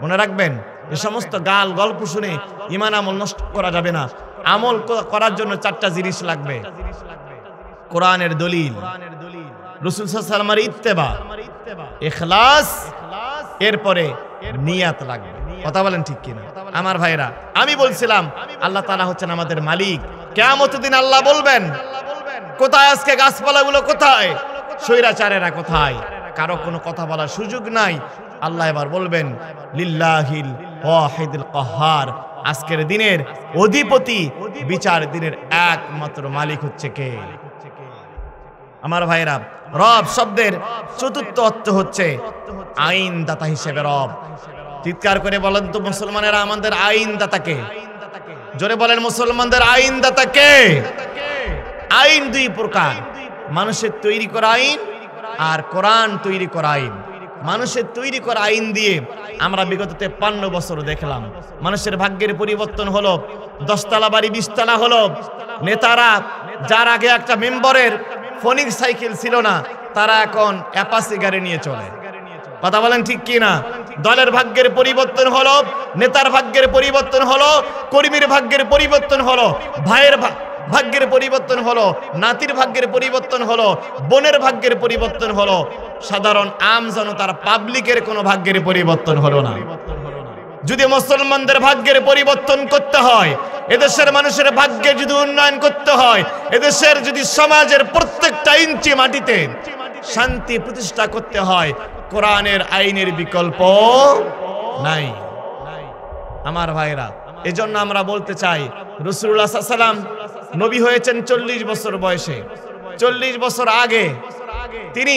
মনে রাখবেন, এই সমস্ত গাল গল্প শুনে ঈমান আমল নষ্ট করা যাবে না। আমল করার জন্য 4টা জিনিস লাগবে: কোরআনের দলিল, রাসূল সাল্লাল্লাহু আলাইহি ওয়াসাল্লামের ইত্তেবা, ইখলাস, এরপরে নিয়াত লাগবে। কথা বলেন ঠিক কিনা আমার ভাইরা? আমি বলছিলাম আল্লাহ তাআলা হচ্ছেন আমাদের মালিক। কিয়ামতের দিন আল্লাহ বলবেন, কোথায় আজকে গাছপালাগুলো, কোথায় স্বৈরাচারেরা, কোথায়? কারো কোনো কথা বলার সুযোগ নাই। আল্লাহ এবার বলবেন লিল্লাহিল ওয়াহিদুল কাহ্হার, আজকের দিনের অধিপতি, বিচার দিনের একমাত্র মালিক হচ্ছে কে? আমার ভাইরা, রব শব্দের চতুর্থ অর্থ হচ্ছে আইনদাতা হিসেবে রব। চিৎকার করে বলেন তো মুসলমানেরা, আমাদের আইনদাতাকে? জোরে বলেন, মুসলমানদের আইনদাতাকে? আইন দুই প্রকার, মানুষের তৈরি করা আইন আর কোরআন তৈরি করা আইন। মানুষের তৈরি করা আইন দিয়ে আমরা বিগত 53 বছর দেখলাম মানুষের ভাগ্যের পরিবর্তন হলো। 10 তলা বাড়ি 20 তলা হলো। নেতারা, যার আগে একটা মেম্বারের ফোনিক সাইকেল ছিল না, তারা এখন অ্যাপাচি গাড়ি নিয়ে চলে। কথা বলেন ঠিক কি না? দলের ভাগ্যের পরিবর্তন হলো, নেতার ভাগ্যের পরিবর্তন হলো, কর্মীর ভাগ্যের পরিবর্তন হলো, ভাইয়ের ভাগ্যের পরিবর্তন হলো, নাতির ভাগ্যের পরিবর্তন হলো, বোনের ভাগ্যের পরিবর্তন হলো, সাধারণ আম জনতার পাবলিকের কোনো ভাগ্যের পরিবর্তন হলো না। যদি মুসলমানদের ভাগ্যের পরিবর্তন করতে হয়, এদেশের মানুষের ভাগ্যে যদি উন্নয়ন করতে হয়, এদেশের যদি সমাজের প্রত্যেকটা ইঞ্চি মাটিতে শান্তি প্রতিষ্ঠা করতে হয়, কোরআনের আইনের বিকল্প নাই। আমার ভাইরা, এজন্য আমরা বলতে চাই, রাসূলুল্লাহ সাল্লাল্লাহু আলাইহি ওয়াসাল্লাম নবী হয়েছেন 40 বছর বয়সে। 40 বছর আগে তিনি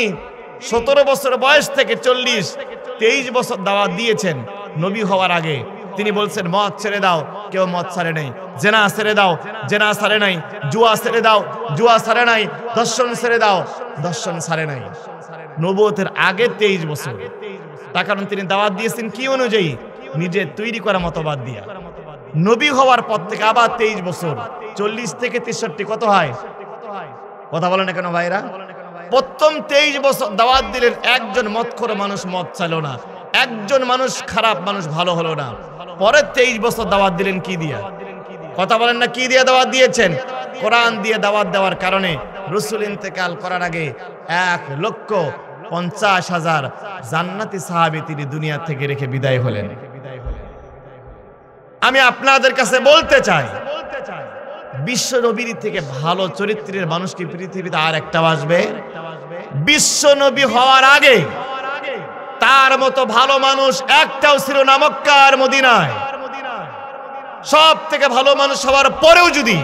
17 বছর বয়স থেকে 23 বছর দাওয়াত দিয়েছেন। নবী হওয়ার আগে তিনি বলছেন, মদ ছেড়ে দাও, কেউ মদ ছাড়ে নাই। জেনা ছেড়ে দাও, জেনা ছাড়ে নাই। জুয়া ছেড়ে দাও, জুয়া ছাড়ে নাই। দর্শন ছেড়ে দাও, দর্শন ছাড়ে নাই। নবুয়তের আগে 23 বছর। তার কারণ তিনি দাওয়াত দিয়েছেন কি অনুযায়ী? নিজে তৈরি করা মতবাদ দিয়া। নবী হওয়ার পর থেকে আবার 23 বছর, 40 থেকে 63 কত হয়? কথা বলেন না কেন ভাইরা? প্রথম 23 বছর দাওয়াত দিলেন, একজন মদখোর মানুষ মদ চাইলো না, একজন মানুষ খারাপ মানুষ ভালো হলো না। পরে 23 বছর দাওয়াত দিলেন কি দিয়া? কথা বলেন না, কি দিয়ে দাওয়াত দিয়েছেন? কোরআন দিয়ে দাওয়াত দেওয়ার কারণে রাসূল ইন্তেকাল করার আগে 1,50,000 জান্নাতি সাহাবী তিনি দুনিয়া থেকে রেখে বিদায় হলেন। আমি আপনাদের কাছে বলতে চাই, বিশ্ব নবীর থেকে ভালো চরিত্রের মানুষ কি পৃথিবীতে আর একটা আসবে? বিশ্ব নবী হওয়ার আগে তার মতো ভালো মানুষ একটাও ছিল না মক্কা আর মদিনায়। সব থেকে ভালো মানুষ হওয়ার পরেও যদি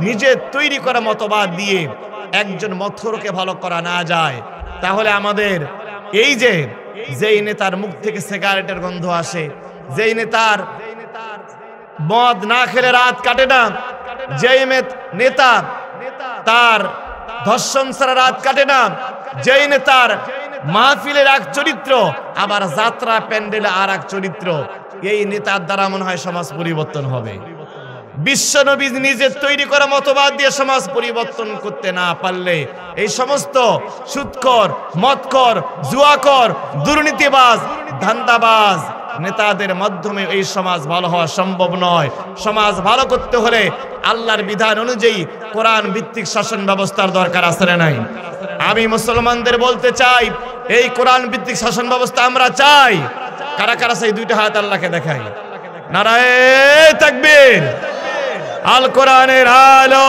নিজের তৈরি করা মতবাদ দিয়ে একজন মথুরকে ভালো করা না যায়, তাহলে আমাদের এই যেই নেতার মুখ থেকে সিগারেটের গন্ধ আসে, যেই নেতার মদ না খেলে রাত কাটে না, যেই নেতা তার ধর্ষণ ছাড়া রাত কাটে না, যেই নেতার মাহফিলের এক চরিত্র আবার যাত্রা প্যান্ডেলে আর এক চরিত্র, এই নেতার দ্বারা মনে হয় সমাজ পরিবর্তন হবে। বিশ্বনবী নিজের তৈরি করা মতবাদ দিয়ে সমাজ পরিবর্তন করতে না পারলে এই সমস্ত সুদখোর, মদখোর, জুয়াখোর, দুর্নীতিবাজ, ধান্দাবাজ নেতাদের মাধ্যমে এই সমাজ ভালো হওয়া সম্ভব নয়। সমাজ ভালো করতে হলে আল্লাহর বিধান অনুযায়ী কোরআন ভিত্তিক শাসন ব্যবস্থার দরকার আছে না নাই? আমি মুসলমানদের বলতে চাই, এই কোরআন ভিত্তিক শাসন ব্যবস্থা আমরা চাই। কারা কারা সেই দুইটা হাত আল্লাহকে দেখাই? নারায়ে তাকবীর। আল কোরআনের আলো,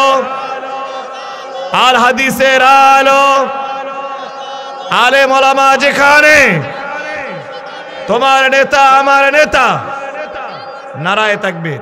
আল হাদিসের আলো, আলেম ওলামা যেখানে, তোমার নেতা আমার নেতা, নারায়ে তাকবীর।